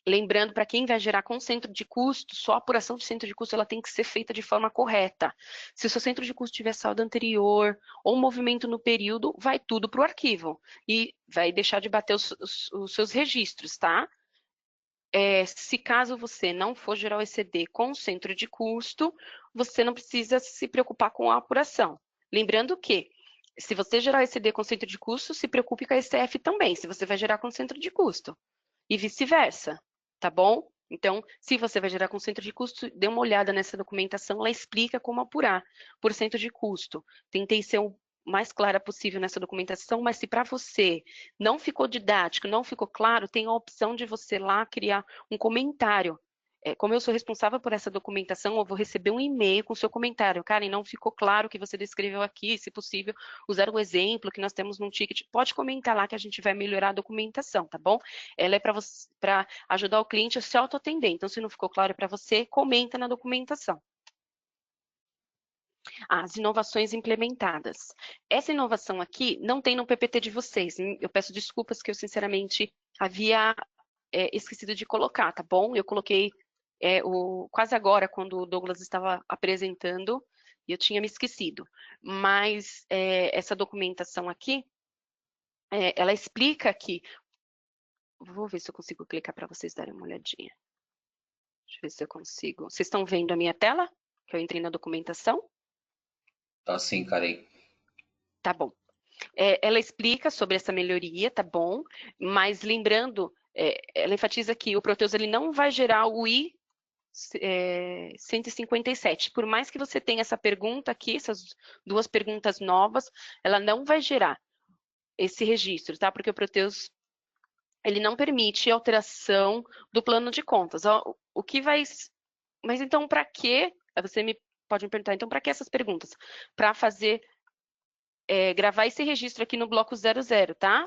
C: Lembrando, para quem vai gerar com centro de custo, só a apuração de centro de custo ela tem que ser feita de forma correta. Se o seu centro de custo tiver saldo anterior ou movimento no período, vai tudo para o arquivo e vai deixar de bater os seus registros, tá? Se caso você não for gerar o ECD com centro de custo, você não precisa se preocupar com a apuração. Lembrando que, se você gerar o ECD com centro de custo, se preocupe com a ECF também, se você vai gerar com centro de custo. E vice-versa, tá bom? Então, se você vai gerar com centro de custo, dê uma olhada nessa documentação, ela explica como apurar por centro de custo. Tentei ser o mais clara possível nessa documentação, mas se para você não ficou didático, não ficou claro, tem a opção de você lá criar um comentário. Como eu sou responsável por essa documentação, eu vou receber um e-mail com o seu comentário. Karen, não ficou claro o que você descreveu aqui, se possível, usar o exemplo que nós temos num ticket. Pode comentar lá que a gente vai melhorar a documentação, tá bom? Ela é para ajudar o cliente a se autoatender. Então, se não ficou claro para você, comenta na documentação. As inovações implementadas. Essa inovação aqui não tem no PPT de vocês. Eu peço desculpas que eu, sinceramente, havia esquecido de colocar, tá bom? Eu coloquei quase agora, quando o Douglas estava apresentando, e eu tinha me esquecido. Mas essa documentação aqui, ela explica que... Vou ver se eu consigo clicar para vocês darem uma olhadinha. Deixa eu ver se eu consigo. Vocês estão vendo a minha tela? Que eu entrei na documentação?
B: Tá sim, Karen.
C: Tá bom. Ela explica sobre essa melhoria, tá bom? Mas lembrando, ela enfatiza que o Proteus ele não vai gerar o I 157. Por mais que você tenha essa pergunta aqui, essas duas perguntas novas, ela não vai gerar esse registro, tá? Porque o Proteus ele não permite alteração do plano de contas. O que vai... Mas então, para quê? Você pode me perguntar, então, para que essas perguntas? Para fazer, gravar esse registro aqui no bloco 00, tá?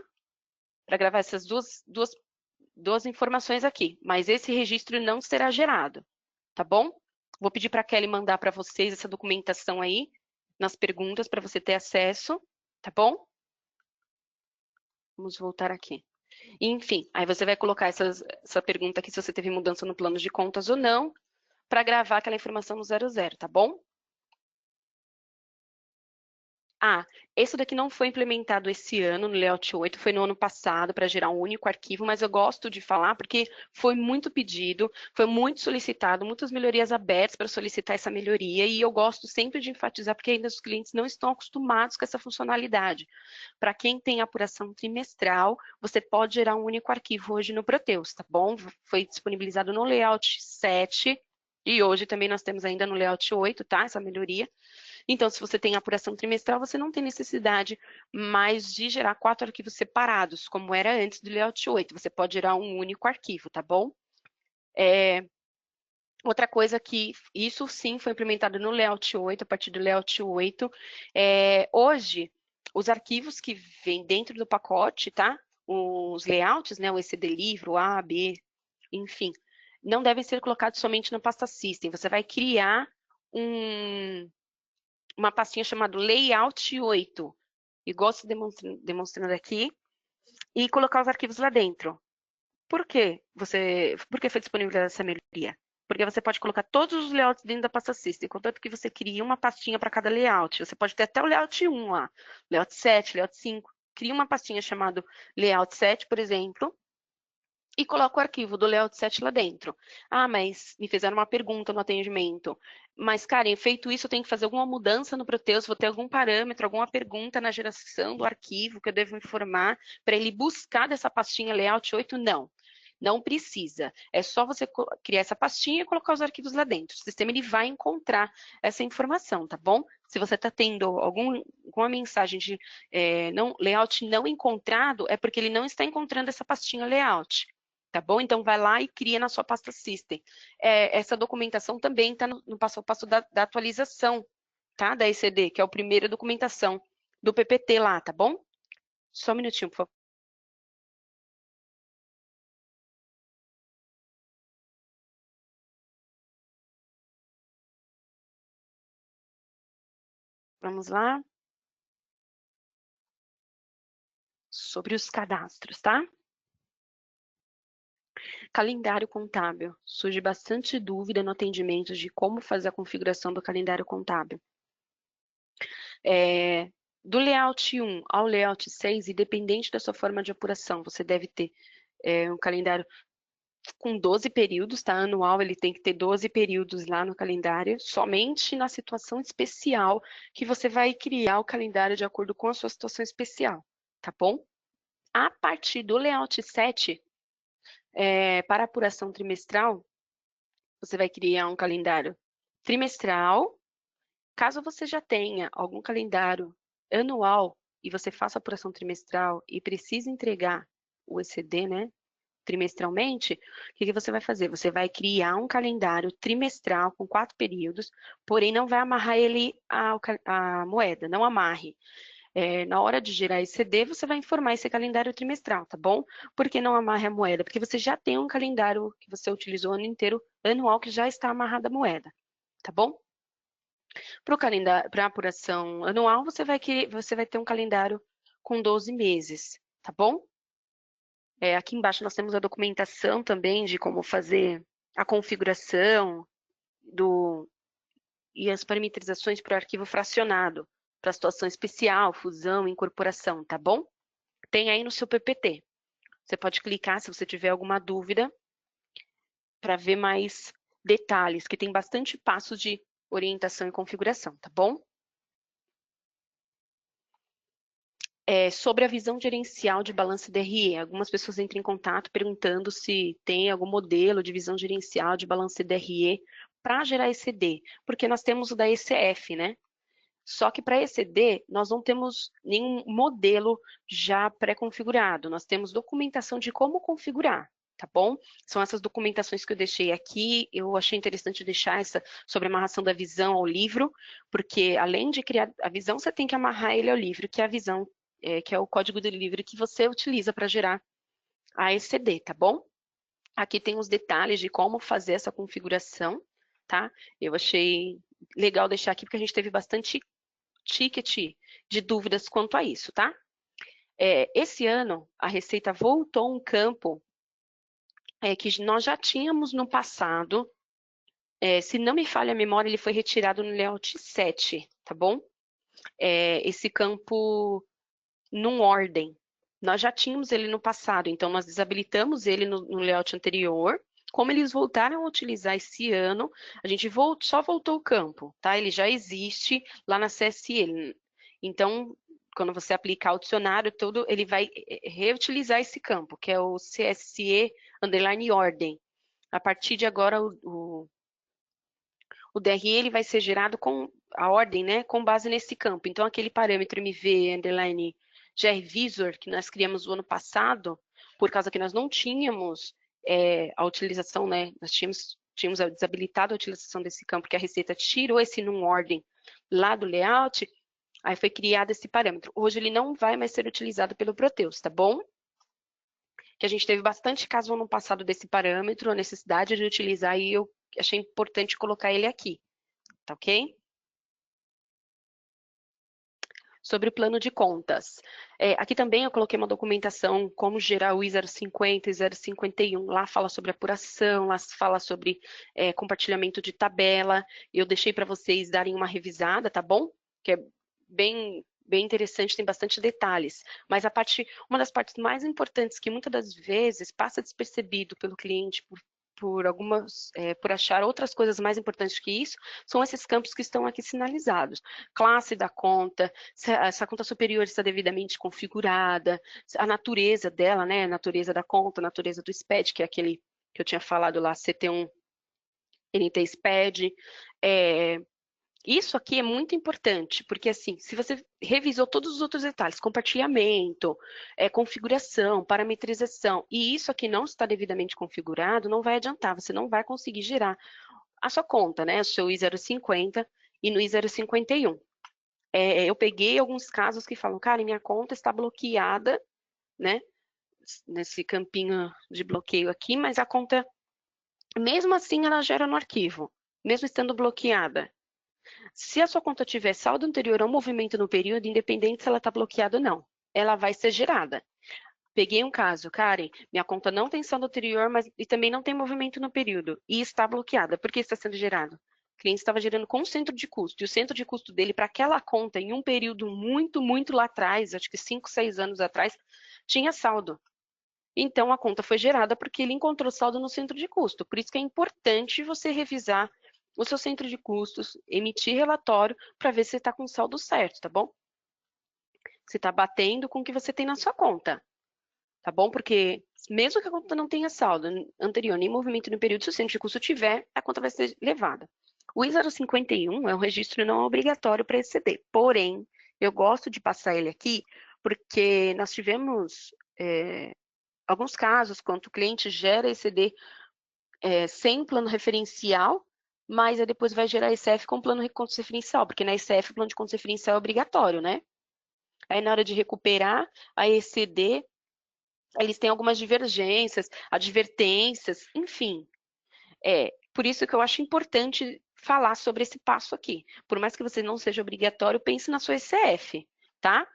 C: Para gravar essas duas informações aqui. Mas esse registro não será gerado, tá bom? Vou pedir para a Kelly mandar para vocês essa documentação aí, nas perguntas, para você ter acesso, tá bom? Vamos voltar aqui. Enfim, aí você vai colocar essa pergunta aqui, se você teve mudança no plano de contas ou não, para gravar aquela informação no 00, tá bom? Ah, esse daqui não foi implementado esse ano no Layout 8, foi no ano passado para gerar um único arquivo, mas eu gosto de falar porque foi muito pedido, foi muito solicitado, muitas melhorias abertas para solicitar essa melhoria e eu gosto sempre de enfatizar porque ainda os clientes não estão acostumados com essa funcionalidade. Para quem tem apuração trimestral, você pode gerar um único arquivo hoje no Proteus, tá bom? Foi disponibilizado no Layout 7 e hoje também nós temos ainda no Layout 8, tá? Essa melhoria. Então, se você tem apuração trimestral, você não tem necessidade mais de gerar 4 arquivos separados, como era antes do Layout 8. Você pode gerar um único arquivo, tá bom? Outra coisa que isso sim foi implementado no Layout 8, a partir do Layout 8. Hoje, os arquivos que vêm dentro do pacote, tá? Os layouts, né? O ECD livro, A, B, enfim, não devem ser colocados somente na pasta System. Você vai criar uma pastinha chamada Layout 8, igual se demonstrando aqui, e colocar os arquivos lá dentro. Por quê? Por que foi disponibilizada essa melhoria? Porque você pode colocar todos os layouts dentro da pasta System, contanto que você crie uma pastinha para cada layout. Você pode ter até o layout 1 lá, layout 7, layout 5. Cria uma pastinha chamada layout 7, por exemplo, e coloca o arquivo do layout 7 lá dentro. Ah, mas me fizeram uma pergunta no atendimento. Mas, Karen, feito isso, eu tenho que fazer alguma mudança no Proteus? Vou ter algum parâmetro, alguma pergunta na geração do arquivo que eu devo informar para ele buscar dessa pastinha layout 8? Não. Não precisa. É só você criar essa pastinha e colocar os arquivos lá dentro. O sistema ele vai encontrar essa informação, tá bom? Se você está tendo alguma mensagem de layout não encontrado, é porque ele não está encontrando essa pastinha layout. Tá bom? Então, vai lá e cria na sua pasta System. Essa documentação também está no passo a passo da atualização, tá? Da ECD, que é a primeira documentação do PPT lá, tá bom? Só um minutinho, por favor. Vamos lá. Sobre os cadastros, tá? Calendário contábil. Surge bastante dúvida no atendimento de como fazer a configuração do calendário contábil. Do layout 1 ao layout 6, independente da sua forma de apuração, você deve ter um calendário com 12 períodos, tá? Anual, ele tem que ter 12 períodos lá no calendário, somente na situação especial que você vai criar o calendário de acordo com a sua situação especial, tá bom? A partir do layout 7, para apuração trimestral, você vai criar um calendário trimestral. Caso você já tenha algum calendário anual e você faça apuração trimestral e precise entregar o ECD, né, trimestralmente, o que você vai fazer? Você vai criar um calendário trimestral com 4 períodos, porém não vai amarrar ele à moeda, não amarre. Na hora de gerar ECD, você vai informar esse calendário trimestral, tá bom? Por que não amarre a moeda? Porque você já tem um calendário que você utilizou o ano inteiro, anual, que já está amarrado à moeda, tá bom? Para a apuração anual, você vai ter um calendário com 12 meses, tá bom? Aqui embaixo nós temos a documentação também de como fazer a configuração e as parametrizações para o arquivo fracionado, para situação especial, fusão, incorporação, tá bom? Tem aí no seu PPT. Você pode clicar se você tiver alguma dúvida para ver mais detalhes, que tem bastante passos de orientação e configuração, tá bom? Sobre a visão gerencial de balanço DRE, algumas pessoas entram em contato perguntando se tem algum modelo de visão gerencial de balanço DRE para gerar ECD, porque nós temos o da ECF, né? Só que para ECD, nós não temos nenhum modelo já pré-configurado. Nós temos documentação de como configurar, tá bom? São essas documentações que eu deixei aqui. Eu achei interessante deixar essa sobre a amarração da visão ao livro, porque além de criar a visão, você tem que amarrar ele ao livro, que é a visão, que é o código do livro que você utiliza para gerar a ECD, tá bom? Aqui tem os detalhes de como fazer essa configuração, tá? Eu achei legal deixar aqui, porque a gente teve bastante ticket de dúvidas quanto a isso, tá? Esse ano, a Receita voltou um campo que nós já tínhamos no passado. Se não me falha a memória, ele foi retirado no layout 7, tá bom? Esse campo num ordem. Nós já tínhamos ele no passado, então nós desabilitamos ele no layout anterior. Como eles voltaram a utilizar esse ano, a gente só voltou o campo, tá? Ele já existe lá na CSE. Então, quando você aplicar o dicionário todo, ele vai reutilizar esse campo, que é o CSE underline ordem. A partir de agora, o DRE ele vai ser gerado com a ordem, né, com base nesse campo. Então, aquele parâmetro MV underline grvisor que nós criamos no ano passado, por causa que nós não tínhamos a utilização, né, nós tínhamos desabilitado a utilização desse campo, porque a Receita tirou esse num ordem lá do layout, aí foi criado esse parâmetro. Hoje ele não vai mais ser utilizado pelo Proteus, tá bom? Que a gente teve bastante caso no passado desse parâmetro, a necessidade de utilizar, e eu achei importante colocar ele aqui, tá ok? Sobre o plano de contas. Aqui também eu coloquei uma documentação, como gerar o I050 e 051. Lá fala sobre apuração, lá fala sobre compartilhamento de tabela. Eu deixei para vocês darem uma revisada, tá bom? Que é bem interessante, tem bastante detalhes. Mas uma das partes mais importantes que muitas das vezes passa despercebido pelo cliente por achar outras coisas mais importantes que isso, são esses campos que estão aqui sinalizados. Classe da conta, se essa conta superior está devidamente configurada, a natureza dela, né, a natureza da conta, a natureza do SPED, que é aquele que eu tinha falado lá, CT1 NT SPED. Isso aqui é muito importante, porque assim, se você revisou todos os outros detalhes, compartilhamento, configuração, parametrização, e isso aqui não está devidamente configurado, não vai adiantar, você não vai conseguir gerar a sua conta, né? O seu I050 e no I051. Eu peguei alguns casos que falam, cara, minha conta está bloqueada, né? Nesse campinho de bloqueio aqui, mas a conta, mesmo assim, ela gera no arquivo, mesmo estando bloqueada. Se a sua conta tiver saldo anterior ao movimento no período, independente se ela está bloqueada ou não, ela vai ser gerada. Peguei um caso, Karen, minha conta não tem saldo anterior, mas e também não tem movimento no período, e está bloqueada. Por que está sendo gerado? O cliente estava gerando com o centro de custo, e o centro de custo dele para aquela conta, em um período muito, muito lá atrás, acho que 5, 6 anos atrás, tinha saldo. Então, a conta foi gerada porque ele encontrou saldo no centro de custo. Por isso que é importante você revisar o seu centro de custos, emitir relatório para ver se está com o saldo certo, tá bom? Se está batendo com o que você tem na sua conta, tá bom? Porque mesmo que a conta não tenha saldo anterior nem movimento no período, se o centro de custo tiver, a conta vai ser levada. O I051 é um registro não obrigatório para ECD, porém, eu gosto de passar ele aqui porque nós tivemos alguns casos, quando o cliente gera ECD sem plano referencial, mas depois vai gerar ECF com plano de contas referencial, porque na ECF o plano de contas referencial é obrigatório, né? Aí na hora de recuperar a ECD, eles têm algumas divergências, advertências, enfim. Por isso que eu acho importante falar sobre esse passo aqui. Por mais que você não seja obrigatório, pense na sua ECF, tá?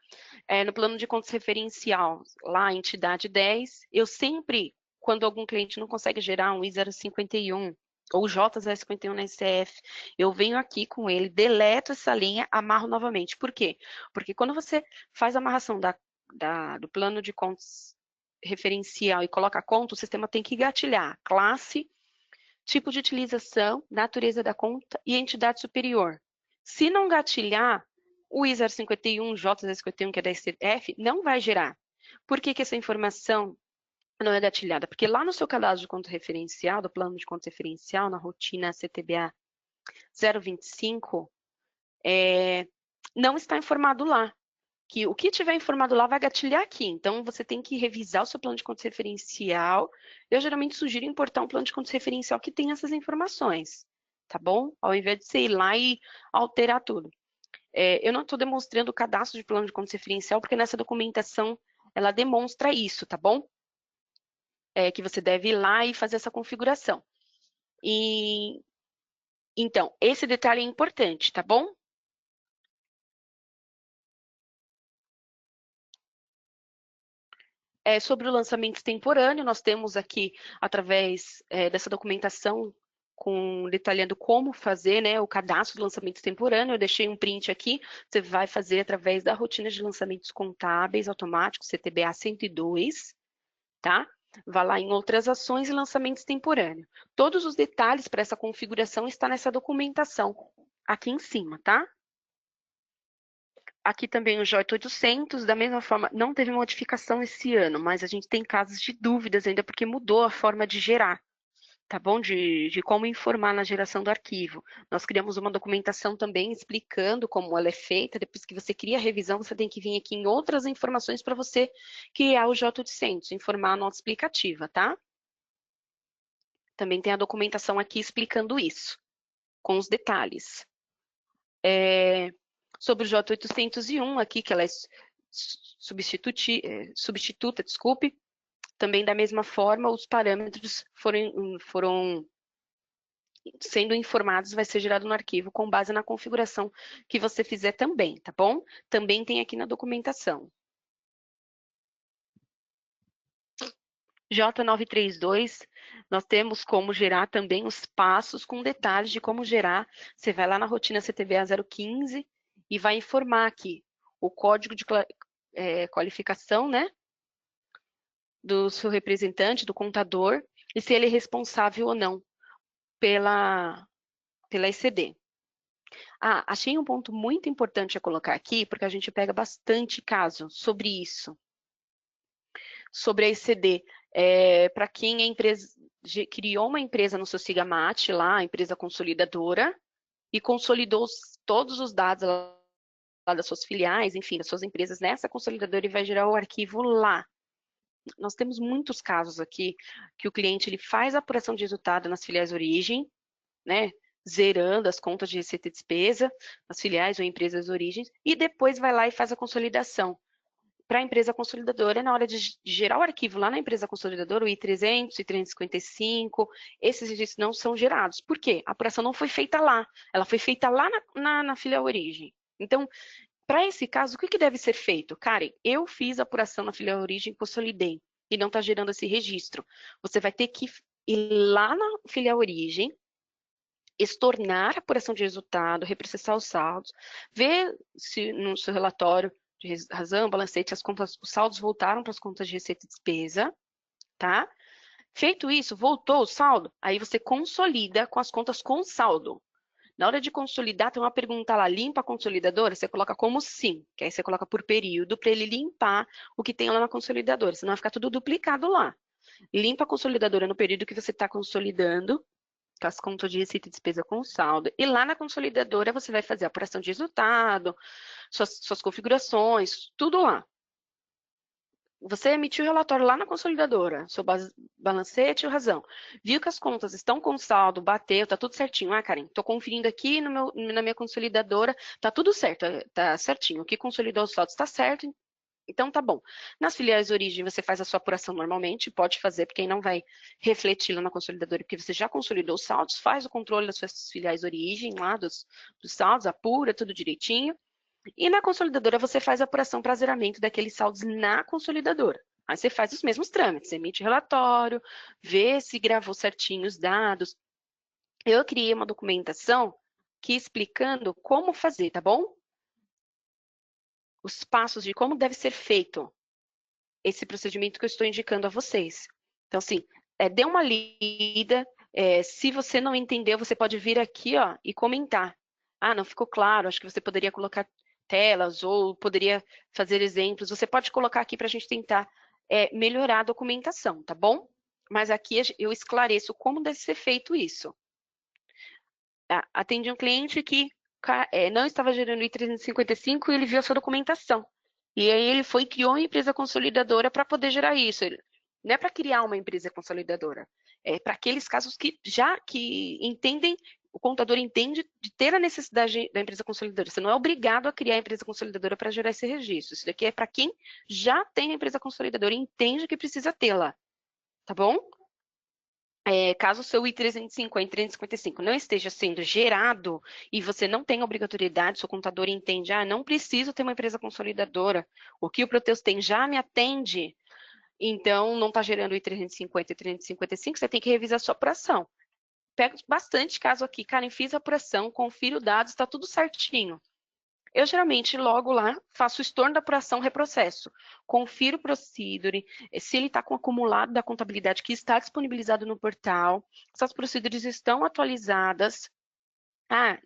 C: No plano de contas referencial, lá, entidade 10, eu sempre, quando algum cliente não consegue gerar um I051 ou J051 na ECF, eu venho aqui com ele, deleto essa linha, amarro novamente. Por quê? Porque quando você faz a amarração do plano de contas referencial e coloca a conta, o sistema tem que gatilhar classe, tipo de utilização, natureza da conta e entidade superior. Se não gatilhar, o I051, J051, que é da ECF, não vai gerar. Por que essa informação não é gatilhada? Porque lá no seu cadastro de conta referencial, do plano de conta referencial, na rotina CTBA 025, não está informado lá. Que o que tiver informado lá vai gatilhar aqui. Então, você tem que revisar o seu plano de contas referencial. Eu geralmente sugiro importar um plano de contas referencial que tenha essas informações, tá bom? Ao invés de você ir lá e alterar tudo. Eu não estou demonstrando o cadastro de plano de contas referencial, porque nessa documentação ela demonstra isso, tá bom? Que você deve ir lá e fazer essa configuração. Então, esse detalhe é importante, tá bom? Sobre o lançamento extemporâneo, nós temos aqui, através dessa documentação, detalhando como fazer, né, o cadastro do lançamento extemporâneo. Eu deixei um print aqui, você vai fazer através da rotina de lançamentos contábeis automáticos, CTBA 102, tá? Vá lá em outras ações e lançamento extemporâneo. Todos os detalhes para essa configuração estão nessa documentação, aqui em cima, tá? Aqui também o J 800, da mesma forma, não teve modificação esse ano, mas a gente tem casos de dúvidas ainda, porque mudou a forma de gerar, tá bom? De como informar na geração do arquivo. Nós criamos uma documentação também explicando como ela é feita. Depois que você cria a revisão, você tem que vir aqui em outras informações para você criar o J 800, informar a nota explicativa, tá? Também tem a documentação aqui explicando isso, com os detalhes. Sobre o J801 aqui, que ela é substituta, desculpe, também da mesma forma, os parâmetros foram sendo informados, vai ser gerado no arquivo com base na configuração que você fizer também, tá bom? Também tem aqui na documentação. J932, nós temos como gerar também os passos com detalhes de como gerar. Você vai lá na rotina CTBA 015 e vai informar aqui o código de qualificação, né, do seu representante, do contador, e se ele é responsável ou não pela ECD. Achei um ponto muito importante a colocar aqui, porque a gente pega bastante caso sobre isso, sobre a ECD. Para quem criou uma empresa no seu Sigamate, lá, a empresa consolidadora, e consolidou todos os dados lá das suas filiais, enfim, das suas empresas nessa consolidadora e vai gerar o arquivo lá. Nós temos muitos casos aqui que o cliente ele faz a apuração de resultado nas filiais origem, né, zerando as contas de receita e despesa nas filiais ou empresas origens, e depois vai lá e faz a consolidação. Para a empresa consolidadora, na hora de gerar o arquivo lá na empresa consolidadora, o I300, I355, esses registros não são gerados. Por quê? A apuração não foi feita lá, ela foi feita lá na filial origem. Então, para esse caso, o que deve ser feito? Karen, eu fiz a apuração na filial origem e consolidei, e não está gerando esse registro. Você vai ter que ir lá na filial origem, estornar a apuração de resultado, reprocessar os saldos, ver se no seu relatório de razão, balancete, os saldos voltaram para as contas de receita e despesa, tá? Feito isso, voltou o saldo, aí você consolida com as contas com saldo. Na hora de consolidar, tem uma pergunta lá, limpa a consolidadora? Você coloca como sim, que aí você coloca por período para ele limpar o que tem lá na consolidadora, senão vai ficar tudo duplicado lá. Limpa a consolidadora no período que você está consolidando, com as contas de receita e despesa com saldo. E lá na consolidadora você vai fazer a apuração de resultado, suas configurações, tudo lá. Você emitiu o relatório lá na consolidadora, seu balancete e razão. Viu que as contas estão com saldo, bateu, tá tudo certinho. Karen, estou conferindo aqui na minha consolidadora, tá tudo certo, tá certinho. O que consolidou os saldos está certo, então tá bom. Nas filiais origem você faz a sua apuração normalmente, pode fazer, porque aí não vai refletir lá na consolidadora, porque você já consolidou os saldos, faz o controle das suas filiais origem lá dos saldos, apura tudo direitinho. E na consolidadora você faz a apuração para zeramento daqueles saldos na consolidadora. Aí você faz os mesmos trâmites, emite relatório, vê se gravou certinho os dados. Eu criei uma documentação que explicando como fazer, tá bom? Os passos de como deve ser feito esse procedimento que eu estou indicando a vocês. Então, assim, dê uma lida. Se você não entendeu, você pode vir aqui, ó, e comentar. Não ficou claro, acho que você poderia colocar telas ou poderia fazer exemplos. Você pode colocar aqui para a gente tentar melhorar a documentação, tá bom? Mas aqui eu esclareço como deve ser feito isso. Atendi um cliente que não estava gerando I-355 e ele viu a sua documentação. E aí ele foi e criou uma empresa consolidadora para poder gerar isso. Não é para criar uma empresa consolidadora, é para aqueles casos que entendem, o contador entende de ter a necessidade da empresa consolidadora. Você não é obrigado a criar a empresa consolidadora para gerar esse registro. Isso daqui é para quem já tem a empresa consolidadora e entende que precisa tê-la, tá bom? Caso o seu I-305 ou I-355 não esteja sendo gerado e você não tem obrigatoriedade, seu contador entende, não preciso ter uma empresa consolidadora, o que o Proteus tem já me atende, então não está gerando I-350 e I-355, você tem que revisar a sua apuração. Pego bastante caso aqui, Karen, fiz a apuração, confiro os dados, está tudo certinho. Eu geralmente logo lá faço o estorno da apuração, reprocesso. Confiro o procedure, se ele está com o acumulado da contabilidade que está disponibilizado no portal, se as procedures estão atualizadas.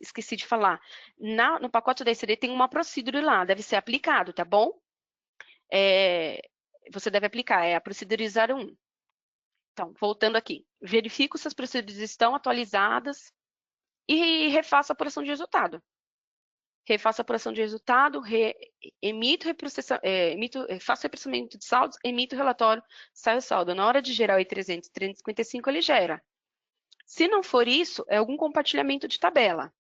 C: Esqueci de falar. No pacote da ECD tem uma procedure lá, deve ser aplicado, tá bom? Você deve aplicar, é a procedure 01. Então, voltando aqui, verifico se as procedures estão atualizadas e refaço a apuração de resultado. Refaço a apuração de resultado, faço reprocessamento de saldos, emito o relatório, sai o saldo. Na hora de gerar o I-300 e 355, ele gera. Se não for isso, é algum compartilhamento de tabela.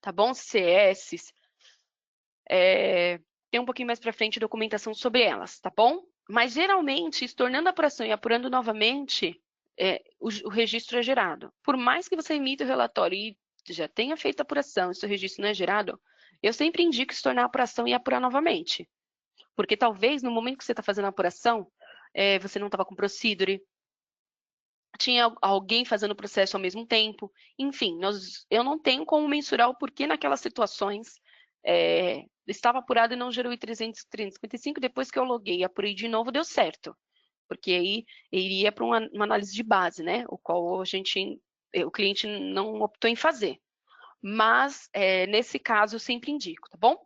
C: Tá bom? CS. Tem um pouquinho mais para frente documentação sobre elas, tá bom? Mas, geralmente, estornando a apuração e apurando novamente, o registro é gerado. Por mais que você emita o relatório e já tenha feito a apuração e seu registro não é gerado, eu sempre indico estornar a apuração e apurar novamente. Porque talvez no momento que você está fazendo a apuração, você não estava com procedure, tinha alguém fazendo o processo ao mesmo tempo. Enfim, eu não tenho como mensurar o porquê naquelas situações estava apurado e não gerou I-300 e 355, depois que eu loguei e apurei de novo, deu certo. Porque aí iria para uma análise de base, né? O qual o cliente não optou em fazer. Mas, nesse caso, eu sempre indico, tá bom?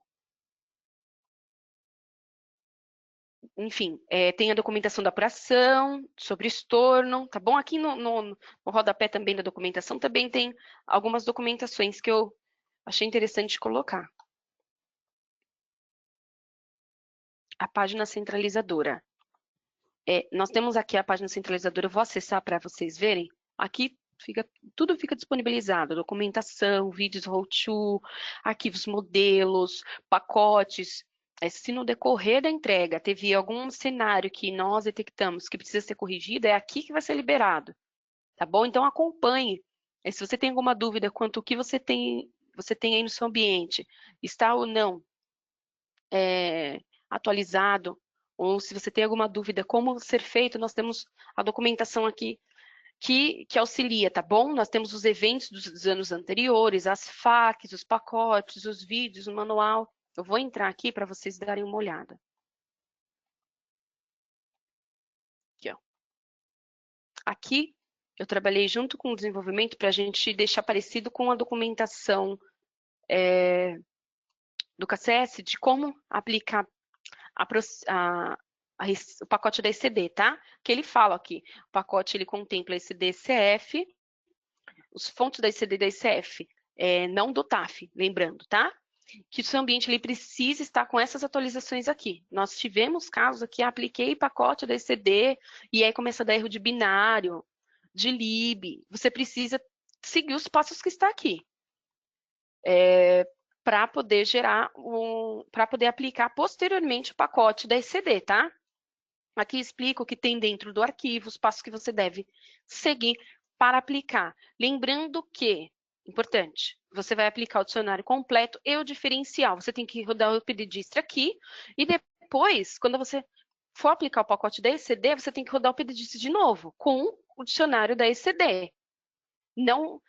C: Enfim, tem a documentação da apuração, sobre estorno, tá bom? Aqui no rodapé também da documentação, também tem algumas documentações que eu achei interessante colocar. A página centralizadora. Nós temos aqui a página centralizadora, eu vou acessar para vocês verem. Aqui tudo fica disponibilizado, documentação, vídeos how-to, arquivos modelos, pacotes. Se no decorrer da entrega teve algum cenário que nós detectamos que precisa ser corrigido, é aqui que vai ser liberado, tá bom? Então acompanhe. Se você tem alguma dúvida quanto ao que você tem aí no seu ambiente, está ou não atualizado, ou se você tem alguma dúvida como ser feito, nós temos a documentação aqui que auxilia, tá bom? Nós temos os eventos dos anos anteriores, as FAQs, os pacotes, os vídeos, o manual. Eu vou entrar aqui para vocês darem uma olhada. Aqui, ó. Aqui eu trabalhei junto com o desenvolvimento para a gente deixar parecido com a documentação do KCS de como aplicar o pacote da ECD, tá? Que ele fala aqui, o pacote ele contempla ECD CF, os fontes da ECD e da ICF, não do TAF, lembrando, tá? Que o seu ambiente ele precisa estar com essas atualizações aqui. Nós tivemos casos aqui, apliquei pacote da ECD e aí começa a dar erro de binário, de lib. Você precisa seguir os passos que está aqui. Para poder para poder aplicar posteriormente o pacote da ECD, tá? Aqui explica o que tem dentro do arquivo, os passos que você deve seguir para aplicar. Lembrando que, importante, você vai aplicar o dicionário completo e o diferencial. Você tem que rodar o epididistre aqui e depois, quando você for aplicar o pacote da ECD, você tem que rodar o epididistre de novo com o dicionário da ECD. Não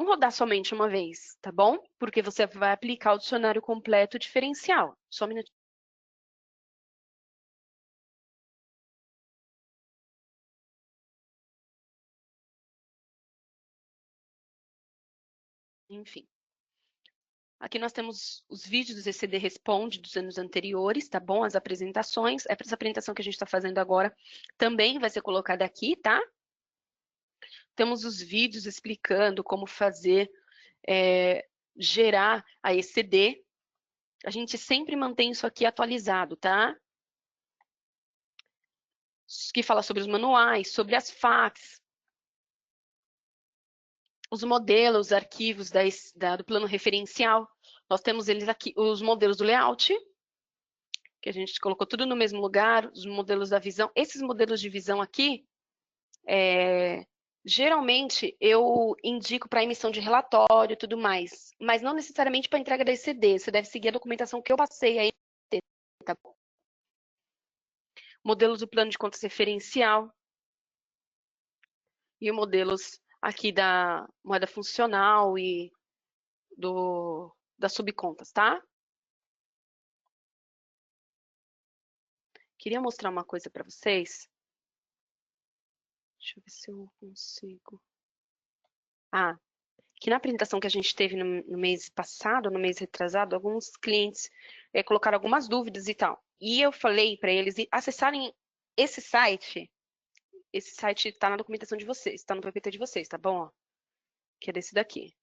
C: rodar somente uma vez, tá bom? Porque você vai aplicar o dicionário completo diferencial. Só um minutinho. Enfim. Aqui nós temos os vídeos do ECD Responde dos anos anteriores, tá bom? As apresentações. Essa apresentação que a gente está fazendo agora também vai ser colocada aqui, tá? Temos os vídeos explicando como fazer gerar a ECD, a gente sempre mantém isso aqui atualizado, tá? Que fala sobre os manuais, sobre as FAQs, os modelos, arquivos do plano referencial. Nós temos eles aqui, os modelos do layout, que a gente colocou tudo no mesmo lugar, os modelos da visão. Esses modelos de visão aqui, geralmente eu indico para emissão de relatório e tudo mais, mas não necessariamente para entrega da ECD. Você deve seguir a documentação que eu passei aí, tá bom? Modelos do plano de contas referencial e modelos aqui da moeda funcional e das subcontas, tá? Queria mostrar uma coisa para vocês. Deixa eu ver se eu consigo. Que na apresentação que a gente teve no mês passado, no mês retrasado, alguns clientes colocaram algumas dúvidas e tal. E eu falei para eles acessarem esse site. Esse site está na documentação de vocês, está no PPT de vocês, tá bom? Ó, que é desse daqui.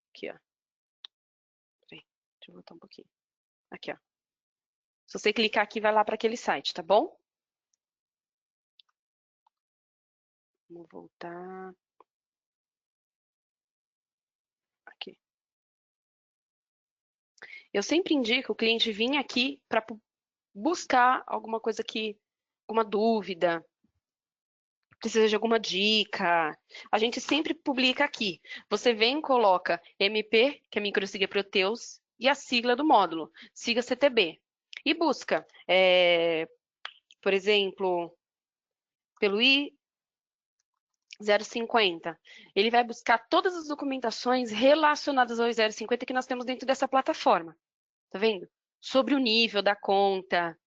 C: Aqui, ó. Peraí, deixa eu voltar um pouquinho. Aqui, ó. Se você clicar aqui, vai lá para aquele site, tá bom? Vamos voltar. Aqui. Eu sempre indico o cliente vir aqui para buscar alguma coisa aqui, alguma dúvida, precisa de alguma dica. A gente sempre publica aqui. Você vem e coloca MP, que é microsiga Proteus, e a sigla do módulo, siga CTB. E busca, por exemplo, pelo I050. Ele vai buscar todas as documentações relacionadas ao I050 que nós temos dentro dessa plataforma. Tá vendo? Sobre o nível da conta.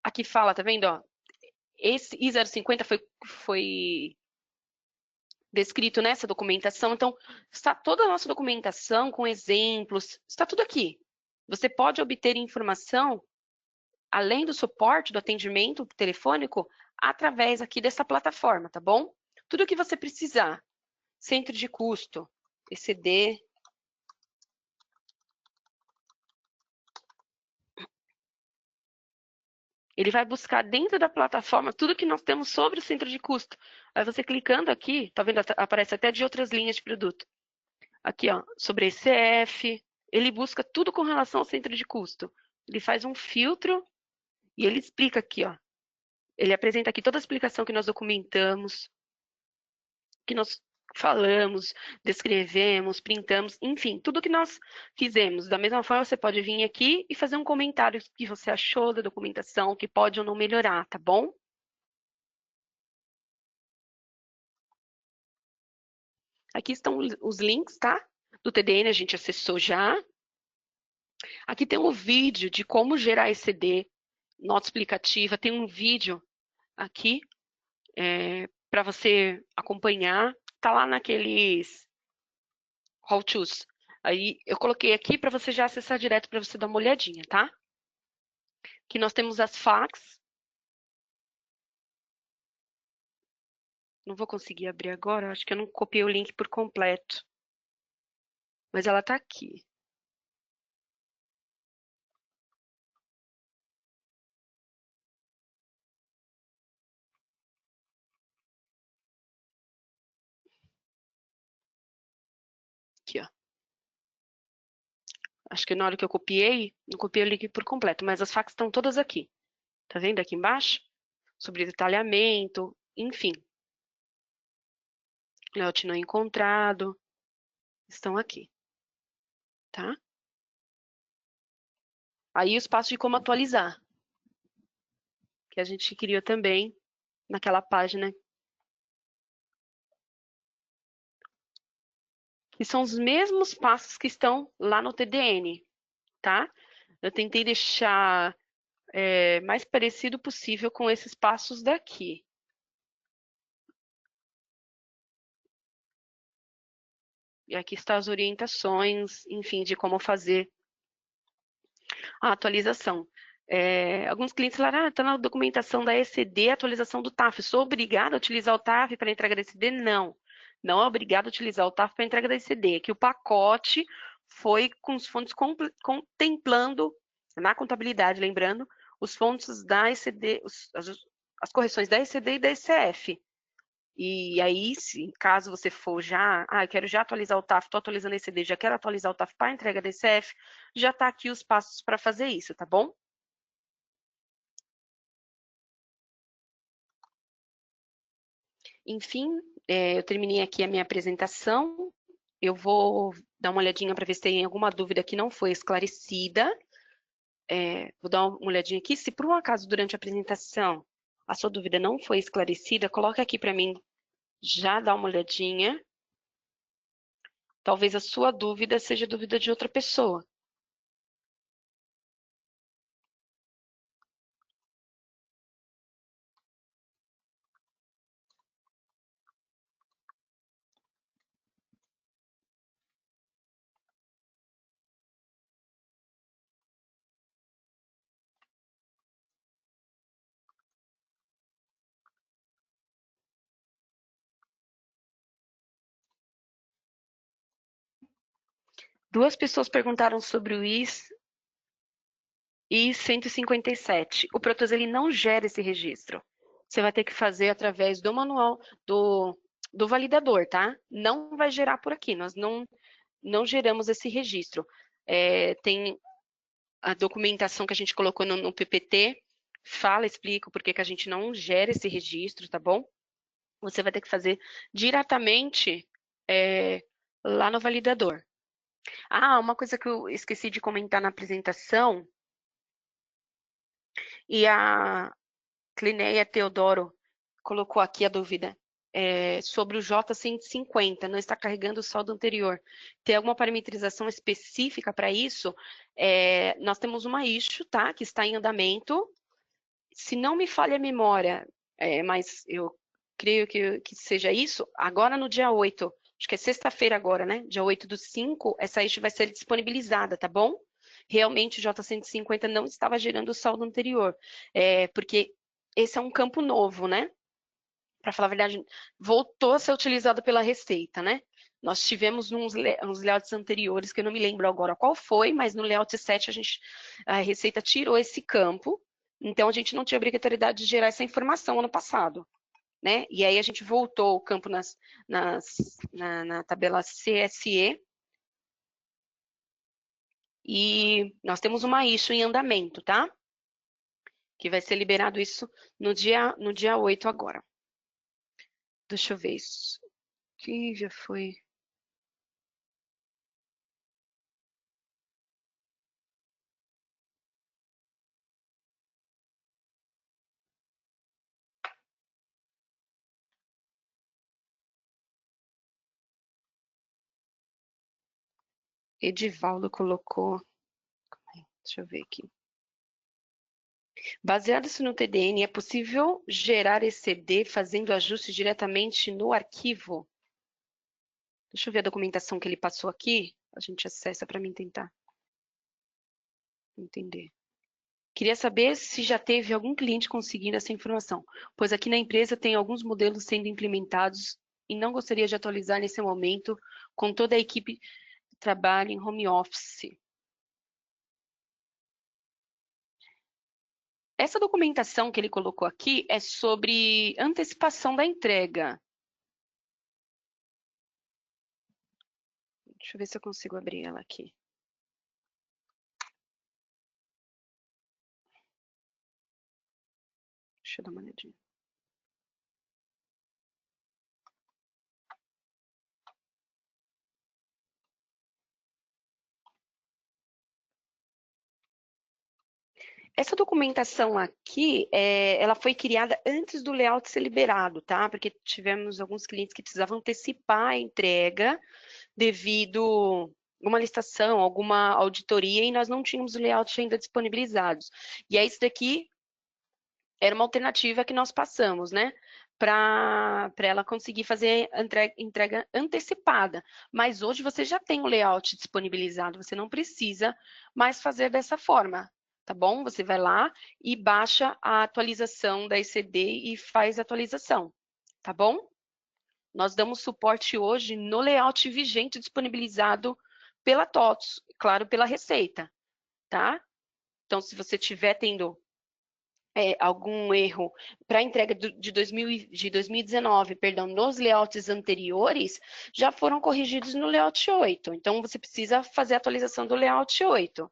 C: Aqui fala, tá vendo? Ó, esse I050 foi descrito nessa documentação. Então, está toda a nossa documentação com exemplos, está tudo aqui. Você pode obter informação, além do suporte, do atendimento telefônico, através aqui dessa plataforma, tá bom? Tudo o que você precisar. Centro de custo, ECD. Ele vai buscar dentro da plataforma tudo que nós temos sobre o centro de custo. Aí você clicando aqui, tá vendo? Aparece até de outras linhas de produto. Aqui, ó, sobre ECF, ele busca tudo com relação ao centro de custo. Ele faz um filtro e ele explica aqui, ó. Ele apresenta aqui toda a explicação que nós documentamos, que nós falamos, descrevemos, printamos, enfim, tudo que nós fizemos. Da mesma forma, você pode vir aqui e fazer um comentário que você achou da documentação, que pode ou não melhorar, tá bom? Aqui estão os links, tá? Do TDN, a gente acessou já. Aqui tem um vídeo de como gerar ECD, nota explicativa. Tem um vídeo aqui para você acompanhar. Tá lá naqueles how-tos. Aí eu coloquei aqui para você já acessar direto para você dar uma olhadinha, tá? Aqui nós temos as FAQs. Não vou conseguir abrir agora, acho que eu não copiei o link por completo. Mas ela tá aqui. Aqui, ó. Acho que na hora que eu copiei, não copiei o link por completo, mas as FAQs estão todas aqui. Tá vendo aqui embaixo? Sobre detalhamento, enfim. Layout não encontrado. Estão aqui. Tá? Aí os passos de como atualizar. Que a gente criou também naquela página. Que são os mesmos passos que estão lá no TDN, tá? Eu tentei deixar mais parecido possível com esses passos daqui. E aqui estão as orientações, enfim, de como fazer a atualização. Alguns clientes falaram, está na documentação da ECD, atualização do TAF. Sou obrigada a utilizar o TAF para entrega da ECD? Não. Não é obrigado a utilizar o TAF para entrega da ECD, que o pacote foi com os fontes contemplando, na contabilidade, lembrando, os fontes da ECD, as correções da ECD e da ECF. E aí, se caso você for já, eu quero já atualizar o TAF, estou atualizando a ECD, já quero atualizar o TAF para entrega da ECF, já está aqui os passos para fazer isso, tá bom? Enfim, eu terminei aqui a minha apresentação. Eu vou dar uma olhadinha para ver se tem alguma dúvida que não foi esclarecida. Vou dar uma olhadinha aqui. Se por um acaso, durante a apresentação, a sua dúvida não foi esclarecida, coloca aqui para mim, já dá uma olhadinha. Talvez a sua dúvida seja dúvida de outra pessoa. Duas pessoas perguntaram sobre o IS e 157. O Protos ele não gera esse registro. Você vai ter que fazer através do manual do validador, tá? Não vai gerar por aqui, nós não geramos esse registro. Tem a documentação que a gente colocou no PPT, explica o porquê que a gente não gera esse registro, tá bom? Você vai ter que fazer diretamente lá no validador. Uma coisa que eu esqueci de comentar na apresentação, e a Clineia Teodoro colocou aqui a dúvida sobre o J150, não está carregando o saldo anterior. Tem alguma parametrização específica para isso? Nós temos uma issue, tá, que está em andamento. Se não me falha a memória, mas eu creio que seja isso, agora no dia 8, acho que é sexta-feira agora, né? Dia 8/5, essa issue vai ser disponibilizada, tá bom? Realmente o J150 não estava gerando o saldo anterior, porque esse é um campo novo, né? Para falar a verdade, voltou a ser utilizado pela Receita, né? Nós tivemos uns layouts anteriores, que eu não me lembro agora qual foi, mas no layout 7 a Receita tirou esse campo, então a gente não tinha obrigatoriedade de gerar essa informação ano passado, né? E aí a gente voltou o campo na tabela CSE, e nós temos uma issue em andamento, tá? Que vai ser liberado isso no dia 8 agora. Deixa eu ver isso. Que já foi. Edivaldo colocou. Deixa eu ver aqui. Baseado-se no TDN, é possível gerar ECD fazendo ajustes diretamente no arquivo? Deixa eu ver a documentação que ele passou aqui. A gente acessa para mim tentar entender. Queria saber se já teve algum cliente conseguindo essa informação, pois aqui na empresa tem alguns modelos sendo implementados e não gostaria de atualizar nesse momento com toda a equipe que trabalha em home office. Essa documentação que ele colocou aqui é sobre antecipação da entrega. Deixa eu ver se eu consigo abrir ela aqui. Deixa eu dar uma olhadinha. Essa documentação aqui, ela foi criada antes do layout ser liberado, tá? Porque tivemos alguns clientes que precisavam antecipar a entrega devido a uma licitação, alguma auditoria, e nós não tínhamos o layout ainda disponibilizados. E aí, isso daqui era uma alternativa que nós passamos, né? Para ela conseguir fazer entrega antecipada. Mas hoje você já tem o layout disponibilizado, você não precisa mais fazer dessa forma, tá bom? Você vai lá e baixa a atualização da ECD e faz a atualização, tá bom? Nós damos suporte hoje no layout vigente disponibilizado pela TOTS, claro, pela Receita, tá? Então, se você tiver tendo algum erro para a entrega de 2019, perdão, nos layouts anteriores, já foram corrigidos no layout 8. Então, você precisa fazer a atualização do layout 8.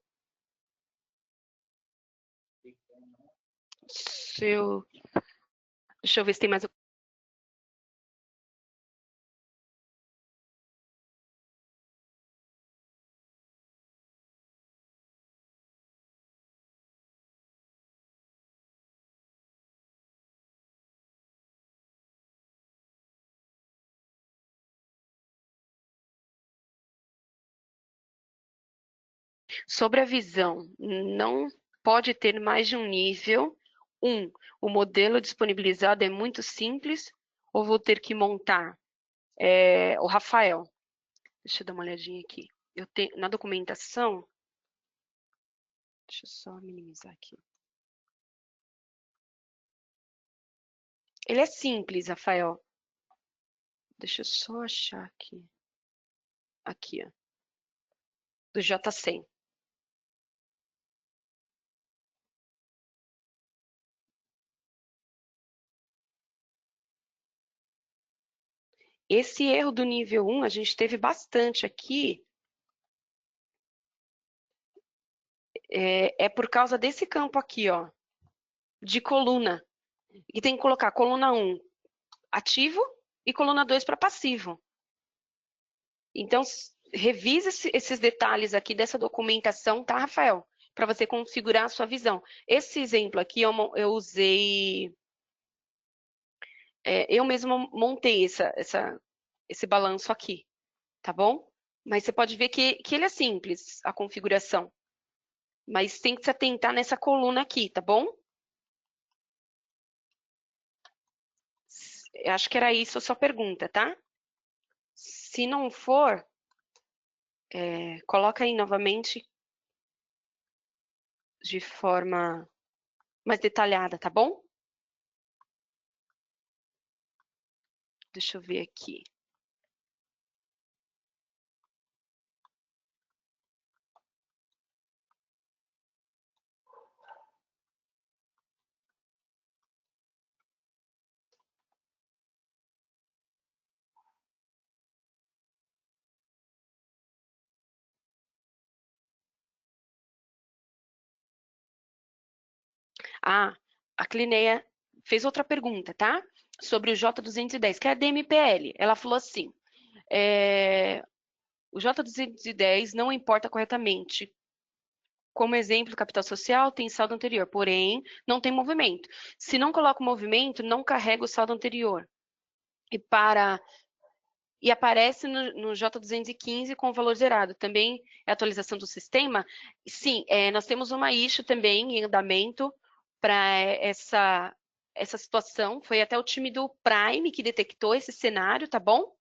C: Deixa eu ver se tem mais. Sobre a visão, não pode ter mais de um nível. O modelo disponibilizado é muito simples, ou vou ter que montar? O Rafael, deixa eu dar uma olhadinha aqui. Eu tenho, na documentação, deixa eu só minimizar aqui. Ele é simples, Rafael. Deixa eu só achar aqui. Aqui, ó. Do J100. Esse erro do nível 1, a gente teve bastante aqui. É por causa desse campo aqui, ó. De coluna. E tem que colocar coluna 1 ativo e coluna 2 para passivo. Então, revise esses detalhes aqui dessa documentação, tá, Rafael? Para você configurar a sua visão. Esse exemplo aqui eu usei... eu mesma montei esse balanço aqui, tá bom? Mas você pode ver que ele é simples, a configuração. Mas tem que se atentar nessa coluna aqui, tá bom? Acho que era isso a sua pergunta, tá? Se não for, coloca aí novamente de forma mais detalhada, tá bom? Deixa eu ver aqui. Ah, a Clineia fez outra pergunta, tá? Sobre o J210, que é a DMPL. Ela falou assim, o J210 não importa corretamente. Como exemplo, capital social tem saldo anterior, porém, não tem movimento. Se não coloca o movimento, não carrega o saldo anterior. E aparece no J215 com o valor zerado. Também é atualização do sistema? Sim, nós temos uma issue também em andamento para essa situação. Foi até o time do Prime que detectou esse cenário, tá bom?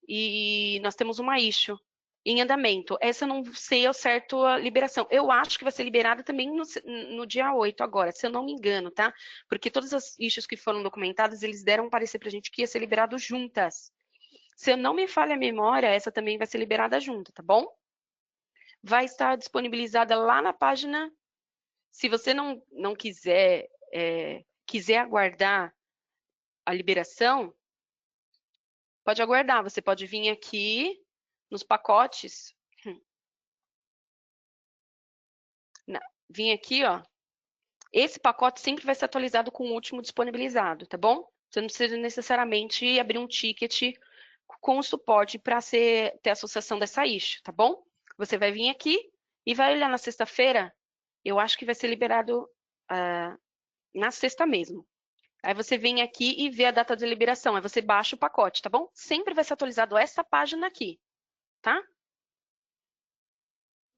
C: E nós temos uma issue em andamento. Essa eu não sei ao certo a liberação. Eu acho que vai ser liberada também no dia 8 agora, se eu não me engano, tá? Porque todas as issues que foram documentadas, eles deram um parecer pra gente que ia ser liberado juntas. Se eu não me falha a memória, essa também vai ser liberada junto, tá bom? Vai estar disponibilizada lá na página. Se você não quiser, quiser aguardar a liberação, pode aguardar. Você pode vir aqui nos pacotes. Vim aqui, ó. Esse pacote sempre vai ser atualizado com o último disponibilizado, tá bom? Você não precisa necessariamente abrir um ticket com o suporte para ter associação dessa issue, tá bom? Você vai vir aqui e vai olhar na sexta-feira. Eu acho que vai ser liberado na sexta mesmo. Aí você vem aqui e vê a data de liberação. Aí você baixa o pacote, tá bom? Sempre vai ser atualizado essa página aqui, tá?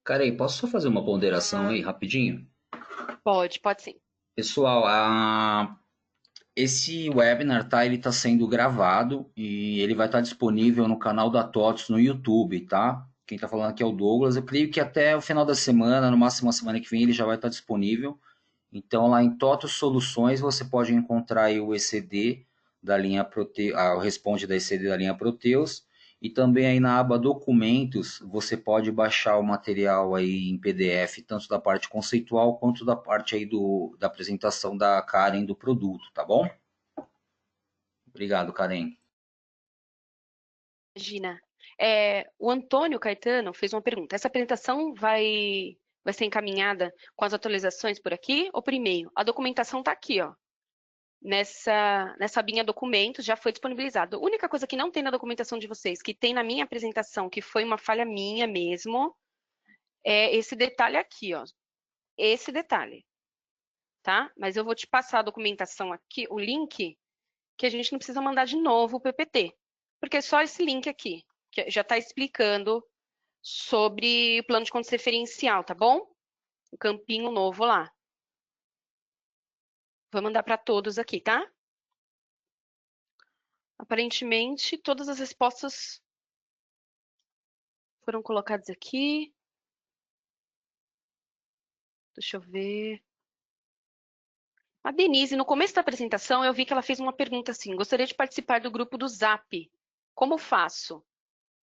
B: Karen, posso só fazer uma ponderação aí, rapidinho?
C: Pode sim.
B: Pessoal, esse webinar, tá? Ele está sendo gravado e ele vai estar disponível no canal da TOTS no YouTube, tá? Quem está falando aqui é o Douglas. Eu creio que até o final da semana, no máximo a semana que vem, ele já vai estar disponível. Então, lá em TOTS Soluções, você pode encontrar aí o ECD da linha o responde da ECD da linha Proteus, e também aí na aba documentos, você pode baixar o material aí em PDF, tanto da parte conceitual quanto da parte aí da apresentação da Karen do produto, tá bom? Obrigado, Karen.
C: Imagina. O Antônio Caetano fez uma pergunta. Essa apresentação vai ser encaminhada com as atualizações por aqui ou por e-mail? A documentação está aqui, ó. Nessa abinha documentos, já foi disponibilizado. A única coisa que não tem na documentação de vocês, que tem na minha apresentação, que foi uma falha minha mesmo, é esse detalhe aqui, ó. Esse detalhe, tá? Mas eu vou te passar a documentação aqui, o link, que a gente não precisa mandar de novo o PPT, porque é só esse link aqui, que já está explicando sobre o plano de contas referencial, tá bom? O campinho novo lá. Vou mandar para todos aqui, tá? Aparentemente, todas as respostas foram colocadas aqui. Deixa eu ver. A Denise, no começo da apresentação, eu vi que ela fez uma pergunta assim: gostaria de participar do grupo do Zap. Como faço?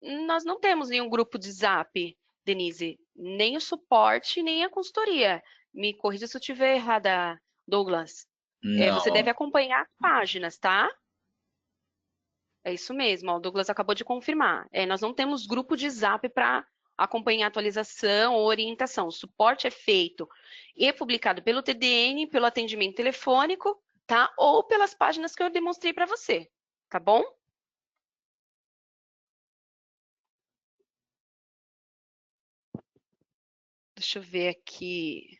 C: Nós não temos nenhum grupo de Zap, Denise. Nem o suporte, nem a consultoria. Me corrija se eu estiver errada, Douglas. Você deve
B: Não.
C: acompanhar as páginas, tá? É isso mesmo, ó, o Douglas acabou de confirmar. Nós não temos grupo de Zap para acompanhar atualização ou orientação. O suporte é feito e publicado pelo TDN, pelo atendimento telefônico, tá? Ou pelas páginas que eu demonstrei para você, tá bom? Deixa eu ver aqui.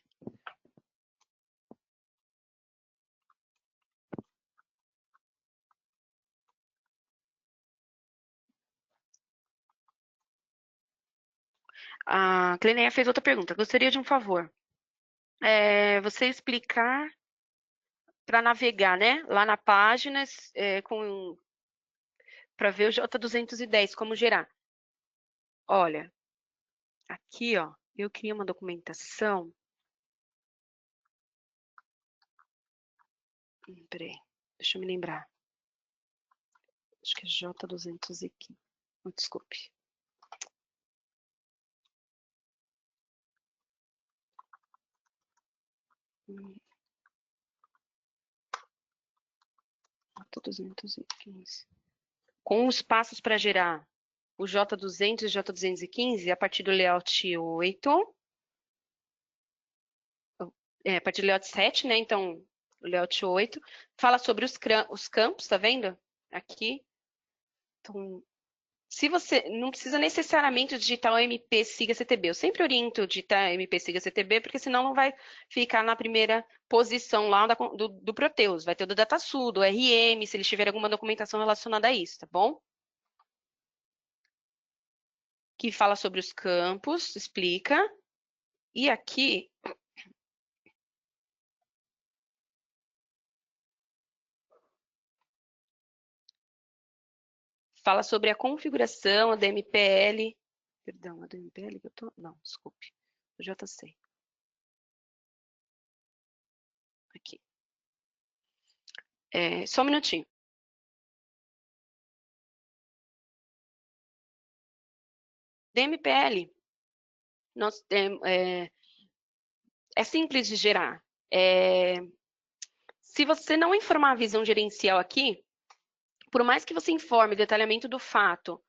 C: A Cleneia fez outra pergunta. Gostaria de um favor. Você explicar para navegar, né? Lá na página, para ver o J210, como gerar. Olha, aqui, ó, eu criei uma documentação. Peraí, deixa eu me lembrar. Acho que é J215. Oh, desculpe. J215. Com os passos para gerar o J200 e J215 a partir do layout 8. A partir do layout 7, né? Então, o layout 8. Fala sobre os campos, tá vendo? Aqui. Então, se você não precisa necessariamente digitar o MP Siga CTB. Eu sempre oriento digitar MP Siga CTB, porque senão não vai ficar na primeira posição lá do Proteus. Vai ter o do DataSul, do RM, se eles tiverem alguma documentação relacionada a isso, tá bom? Que fala sobre os campos, explica. E aqui fala sobre a configuração, a DMPL. Perdão, a DMPL que eu tô. Não, desculpe. O JC. Aqui. Só um minutinho. DMPL, nós temos, é simples de gerar. Se você não informar a visão gerencial aqui, por mais que você informe detalhamento do fato,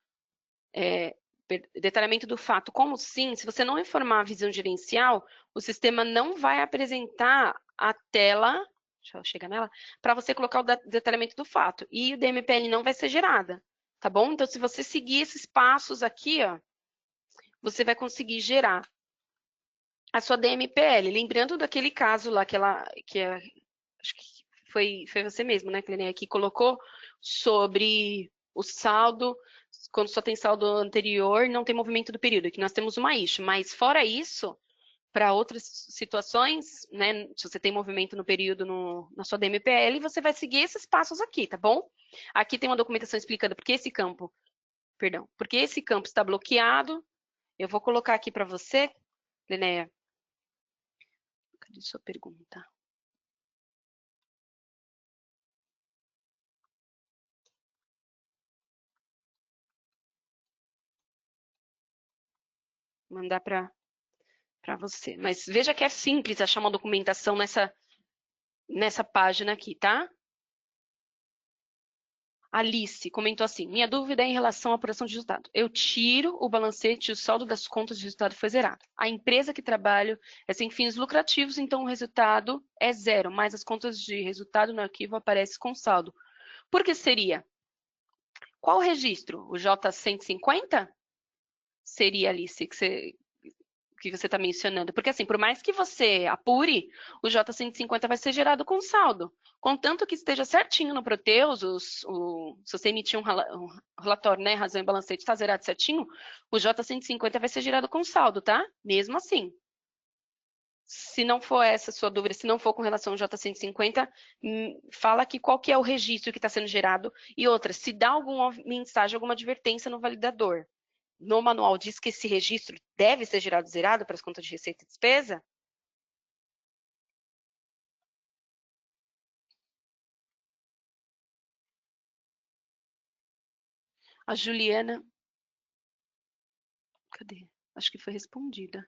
C: como sim, se você não informar a visão gerencial, o sistema não vai apresentar a tela, deixa eu chegar nela, para você colocar o detalhamento do fato. E o DMPL não vai ser gerada, tá bom? Então, se você seguir esses passos aqui, ó, você vai conseguir gerar a sua DMPL. Lembrando daquele caso lá acho que foi você mesmo, né, Cleneia, que colocou sobre o saldo, quando só tem saldo anterior, não tem movimento do período, que nós temos uma issue. Mas fora isso, para outras situações, né, se você tem movimento no período na sua DMPL, você vai seguir esses passos aqui, tá bom? Aqui tem uma documentação explicando porque esse campo está bloqueado. Eu vou colocar aqui para você, Cleneia. Cadê sua pergunta? mandar para você. Mas veja que é simples achar uma documentação nessa página aqui, tá? Alice comentou assim, minha dúvida é em relação à apuração de resultado. Eu tiro o balancete e o saldo das contas de resultado foi zerado. A empresa que trabalho é sem fins lucrativos, então o resultado é zero, mas as contas de resultado no arquivo aparecem com saldo. Por que seria? Qual o registro? O J150? Seria, Alice, que você está mencionando. Porque assim, por mais que você apure, o J150 vai ser gerado com saldo. Contanto que esteja certinho no Proteus, se você emitir um relatório, né, razão e balancete está zerado certinho, o J150 vai ser gerado com saldo, tá? Mesmo assim. Se não for essa a sua dúvida, se não for com relação ao J150, fala aqui qual que é o registro que está sendo gerado. E outra, se dá alguma mensagem, alguma advertência no validador, no manual diz que esse registro deve ser gerado zerado para as contas de receita e despesa? A Juliana, cadê? Acho que foi respondida.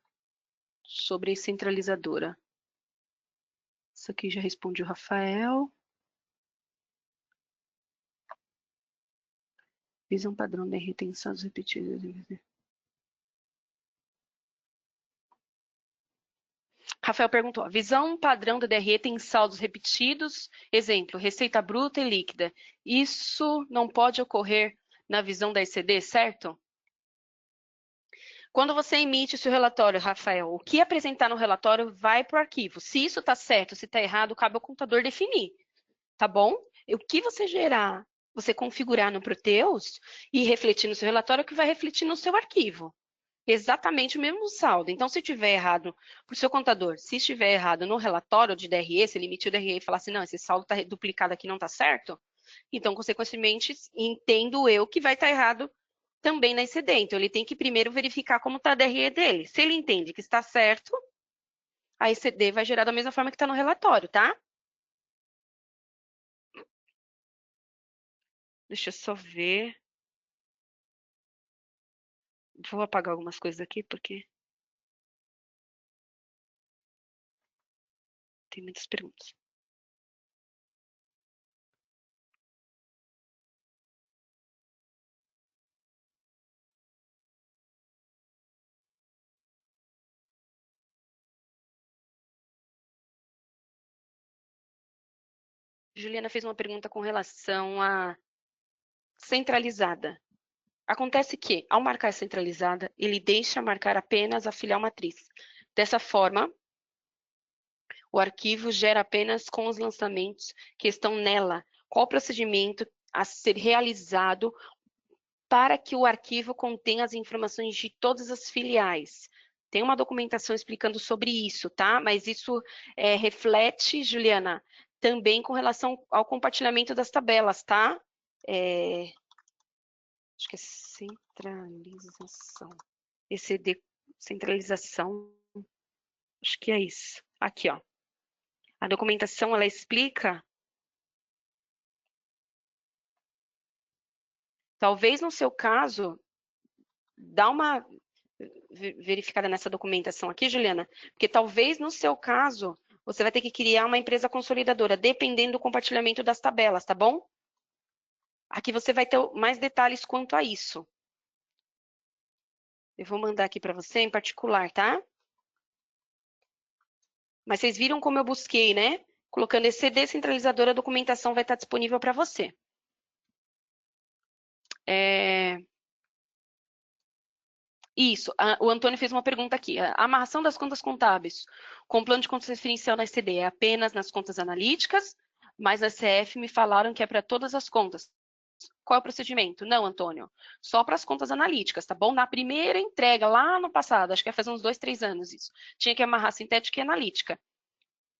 C: Sobre a centralizadora. Isso aqui já responde o Rafael. Visão padrão da retenção repetidas. Rafael perguntou, visão padrão da DRE tem saldos repetidos, exemplo, receita bruta e líquida. Isso não pode ocorrer na visão da ECD, certo? Quando você emite o seu relatório, Rafael, o que apresentar no relatório vai para o arquivo. Se isso está certo, se está errado, cabe ao contador definir, tá bom? O que você gerar, você configurar no Proteus e refletir no seu relatório, é o que vai refletir no seu arquivo. Exatamente o mesmo saldo. Então, se tiver errado para o seu contador, se estiver errado no relatório de DRE, se ele emitiu o DRE e falar assim, não, esse saldo está duplicado aqui, não está certo, então, consequentemente, entendo eu que vai estar errado também na ECD. Então, ele tem que primeiro verificar como está a DRE dele. Se ele entende que está certo, a ECD vai gerar da mesma forma que está no relatório, tá? Deixa eu só ver. Vou apagar algumas coisas aqui, porque tem muitas perguntas. Juliana fez uma pergunta com relação a centralizada. Acontece que, ao marcar centralizada, ele deixa marcar apenas a filial matriz. Dessa forma, o arquivo gera apenas com os lançamentos que estão nela. Qual o procedimento a ser realizado para que o arquivo contenha as informações de todas as filiais? Tem uma documentação explicando sobre isso, tá? Mas isso reflete, Juliana, também com relação ao compartilhamento das tabelas, tá? Acho que é centralização. ECD, centralização. Acho que é isso. Aqui, ó. A documentação, ela explica. Talvez no seu caso, dá uma verificada nessa documentação aqui, Juliana, porque talvez no seu caso, você vai ter que criar uma empresa consolidadora, dependendo do compartilhamento das tabelas, tá bom? Aqui você vai ter mais detalhes quanto a isso. Eu vou mandar aqui para você em particular, tá? Mas vocês viram como eu busquei, né? Colocando ECD centralizadora, a documentação vai estar disponível para você. Isso, o Antônio fez uma pergunta aqui. A amarração das contas contábeis com plano de contas referencial na ECD é apenas nas contas analíticas, mas a CF me falaram que é para todas as contas. Qual é o procedimento? Não, Antônio, só para as contas analíticas, tá bom? Na primeira entrega, lá no passado, acho que ia fazer uns 2, 3 anos isso, tinha que amarrar sintética e analítica.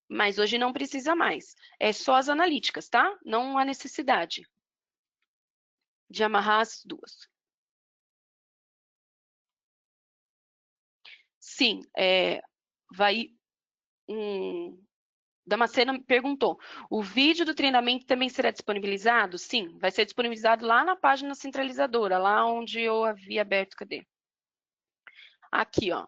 C: Mas hoje não precisa mais. É só as analíticas, tá? Não há necessidade de amarrar as duas. Sim, Damasceno perguntou, o vídeo do treinamento também será disponibilizado? Sim, vai ser disponibilizado lá na página centralizadora, lá onde eu havia aberto, cadê? Aqui, ó.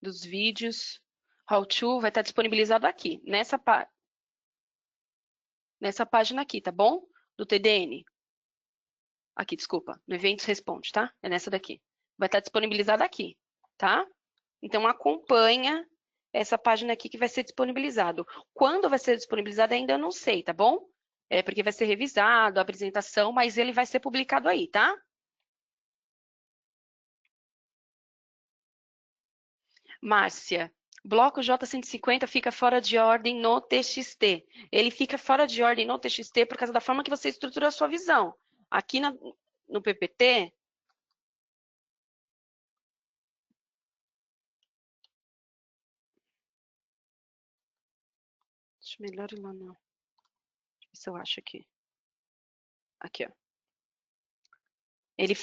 C: Dos vídeos. How to vai estar disponibilizado aqui, nessa página aqui, tá bom? Do TDN. Aqui, desculpa, no Eventos Responde, tá? É nessa daqui. Vai estar disponibilizado aqui, tá? Então, acompanha essa página aqui que vai ser disponibilizado. Quando vai ser disponibilizado ainda eu não sei, tá bom? É porque vai ser revisado a apresentação, mas ele vai ser publicado aí, tá? Márcia, bloco J150 fica fora de ordem no TXT. Ele fica fora de ordem no TXT por causa da forma que você estrutura a sua visão. Aqui no PPT, acho melhor ir lá não. Deixa eu ver se eu acho aqui. Aqui, ó. Ele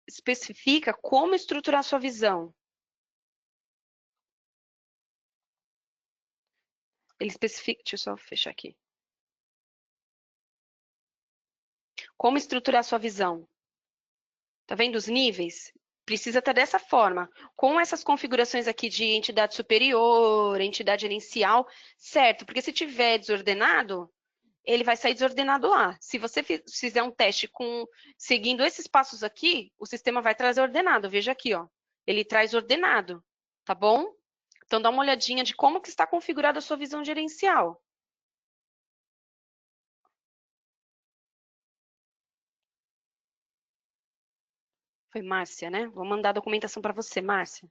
C: especifica como estruturar a sua visão. Ele especifica, deixa eu só fechar aqui. Como estruturar a sua visão. Tá vendo os níveis? Precisa estar dessa forma. Com essas configurações aqui de entidade superior, entidade gerencial, certo? Porque se tiver desordenado, ele vai sair desordenado lá. Se você fizer um teste seguindo esses passos aqui, o sistema vai trazer ordenado. Veja aqui, ó. Ele traz ordenado, tá bom? Então, dá uma olhadinha de como que está configurada a sua visão gerencial. Foi Márcia, né? Vou mandar a documentação para você, Márcia.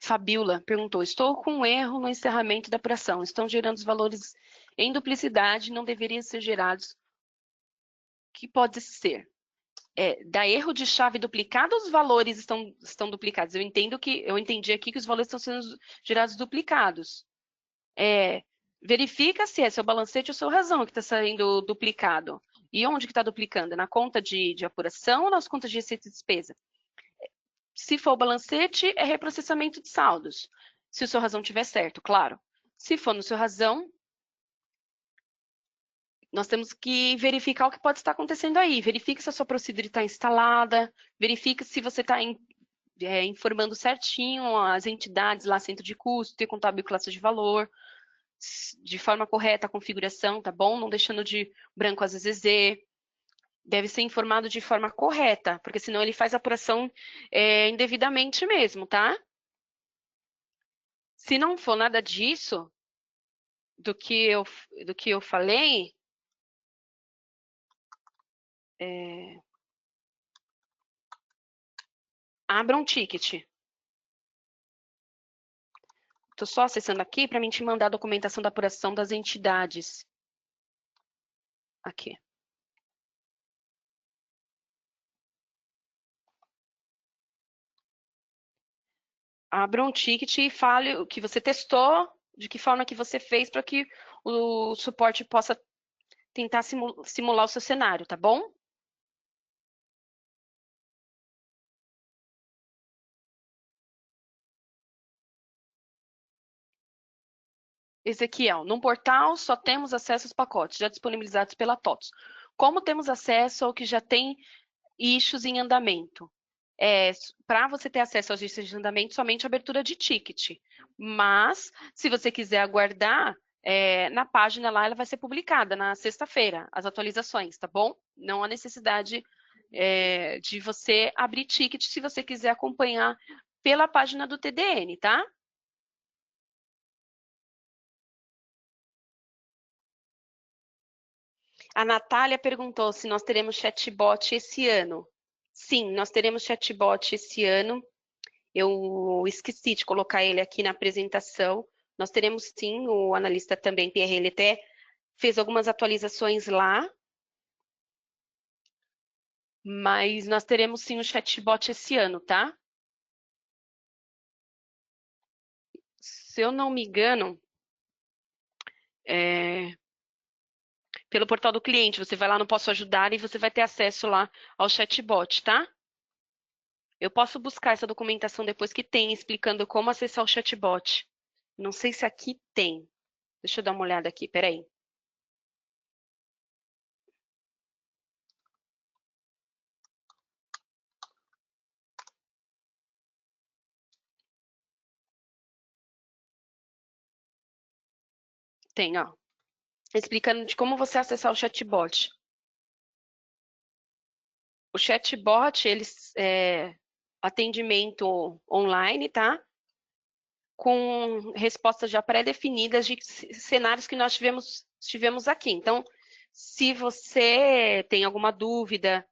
C: Fabiola perguntou, estou com um erro no encerramento da apuração. Estão gerando os valores em duplicidade, não deveriam ser gerados. O que pode ser? Da erro de chave duplicada, os valores estão duplicados. Eu entendi aqui que os valores estão sendo gerados duplicados. Verifica se é seu balancete ou sua razão que está saindo duplicado. E onde que está duplicando? Na conta de apuração ou nas contas de receita e despesa? Se for o balancete, é reprocessamento de saldos. Se o seu razão estiver certo, claro. Se for no seu razão, nós temos que verificar o que pode estar acontecendo aí. Verifique se a sua procedura está instalada, verifique se você está informando certinho as entidades lá, centro de custo, e contábil e classe de valor, de forma correta a configuração, tá bom? Não deixando de branco às vezes deve ser informado de forma correta, porque senão ele faz a apuração indevidamente mesmo, tá? Se não for nada disso, do que eu falei, abra um ticket. Estou só acessando aqui para mim te mandar a documentação da apuração das entidades. Aqui. Abra um ticket e fale o que você testou, de que forma que você fez para que o suporte possa tentar simular o seu cenário, tá bom? Ezequiel, no portal só temos acesso aos pacotes já disponibilizados pela TOTS. Como temos acesso ao que já tem issues em andamento? Para você ter acesso aos issues de andamento, somente abertura de ticket. Mas, se você quiser aguardar, na página lá ela vai ser publicada na sexta-feira, as atualizações, tá bom? Não há necessidade de você abrir ticket se você quiser acompanhar pela página do TDN, tá? A Natália perguntou se nós teremos chatbot esse ano. Sim, nós teremos chatbot esse ano. Eu esqueci de colocar ele aqui na apresentação. Nós teremos sim, o analista também, Pierre, ele até fez algumas atualizações lá. Mas nós teremos sim o chatbot esse ano, tá? Se eu não me engano, pelo portal do cliente. Você vai lá no Posso Ajudar e você vai ter acesso lá ao chatbot, tá? Eu posso buscar essa documentação depois que tem, explicando como acessar o chatbot. Não sei se aqui tem. Deixa eu dar uma olhada aqui, peraí. Tem, ó. Explicando de como você acessar o chatbot. O chatbot, eles atendimento online, tá? Com respostas já pré-definidas de cenários que nós tivemos aqui. Então, se você tem alguma dúvida,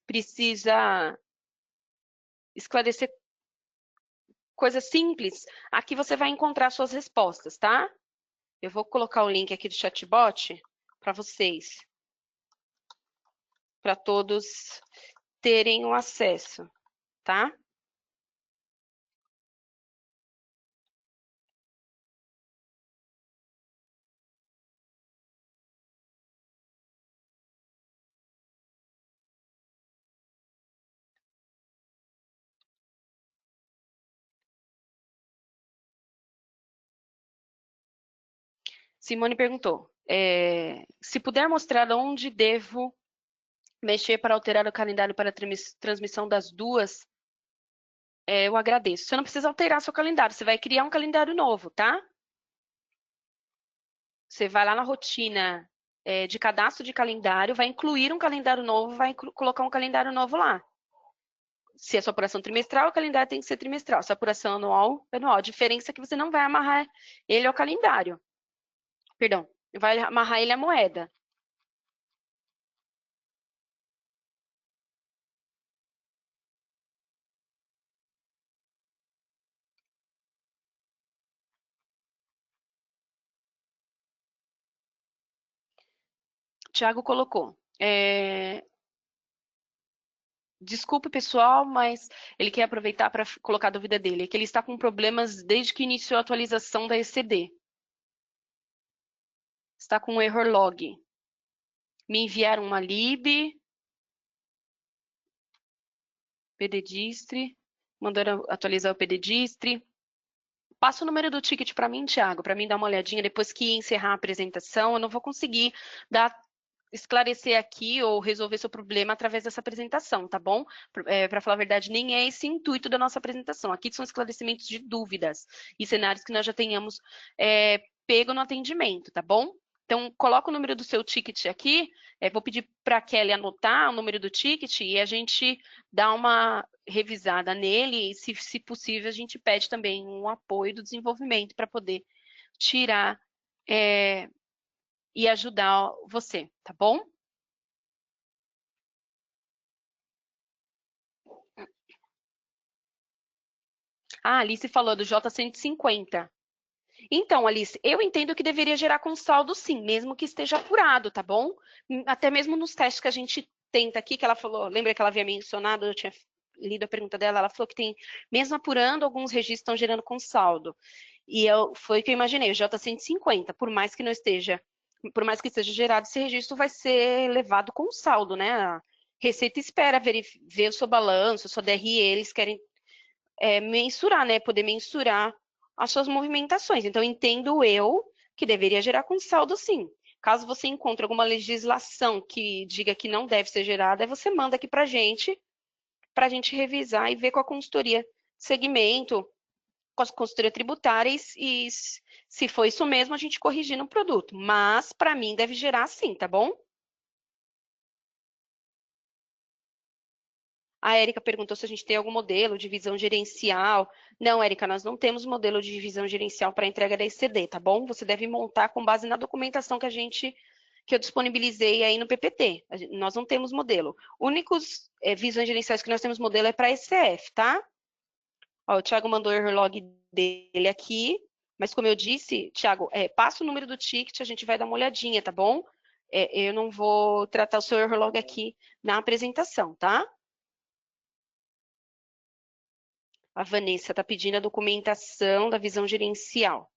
C: precisa esclarecer coisas simples, aqui você vai encontrar suas respostas, tá? Eu vou colocar o link aqui do chatbot para vocês, para todos terem o acesso, tá? Simone perguntou, se puder mostrar onde devo mexer para alterar o calendário para a transmissão das duas, eu agradeço. Você não precisa alterar seu calendário, você vai criar um calendário novo, tá? Você vai lá na rotina de cadastro de calendário, vai incluir um calendário novo, vai colocar um calendário novo lá. Se é sua apuração trimestral, o calendário tem que ser trimestral. Se é apuração anual, anual. A diferença é que você não vai amarrar ele ao calendário. Perdão, vai amarrar ele à moeda. Tiago colocou. Desculpe, pessoal, mas ele quer aproveitar para colocar a dúvida dele. É que ele está com problemas desde que iniciou a atualização da ECD. Está com um error log. Me enviaram uma lib, pddistri, mandaram atualizar o pddistri. Passa o número do ticket para mim, Thiago, para mim dar uma olhadinha depois que encerrar a apresentação. Eu não vou conseguir esclarecer aqui ou resolver seu problema através dessa apresentação, tá bom? Para falar a verdade, nem é esse o intuito da nossa apresentação. Aqui são esclarecimentos de dúvidas e cenários que nós já tenhamos pego no atendimento, tá bom? Então, coloca o número do seu ticket aqui, vou pedir para a Kelly anotar o número do ticket e a gente dá uma revisada nele e, se possível, a gente pede também um apoio do desenvolvimento para poder tirar e ajudar você, tá bom? Ah, a Alice falou do J150. Então, Alice, eu entendo que deveria gerar com saldo sim, mesmo que esteja apurado, tá bom? Até mesmo nos testes que a gente tenta aqui, que ela falou, lembra que ela havia mencionado, eu tinha lido a pergunta dela, ela falou que tem, mesmo apurando, alguns registros estão gerando com saldo. E foi o que eu imaginei, o J150, por mais que não esteja, por mais que esteja gerado, esse registro vai ser levado com saldo, né? A Receita espera ver o seu balanço, a sua DRE, eles querem mensurar, né? Poder mensurar as suas movimentações. Então, entendo eu que deveria gerar com saldo, sim. Caso você encontre alguma legislação que diga que não deve ser gerada, aí você manda aqui para a gente revisar e ver com a consultoria de segmento, com a consultoria tributária e se for isso mesmo, a gente corrigir no produto. Mas, para mim, deve gerar sim, tá bom? A Érica perguntou se a gente tem algum modelo de visão gerencial. Não, Érica, nós não temos modelo de visão gerencial para entrega da ECD, tá bom? Você deve montar com base na documentação que eu disponibilizei aí no PPT. Nós não temos modelo. Únicos visões gerenciais que nós temos modelo é para ECF, tá? Ó, o Thiago mandou o error log dele aqui, mas como eu disse, Thiago, passa o número do ticket, a gente vai dar uma olhadinha, tá bom? Eu não vou tratar o seu error log aqui na apresentação, tá? A Vanessa está pedindo a documentação da visão gerencial.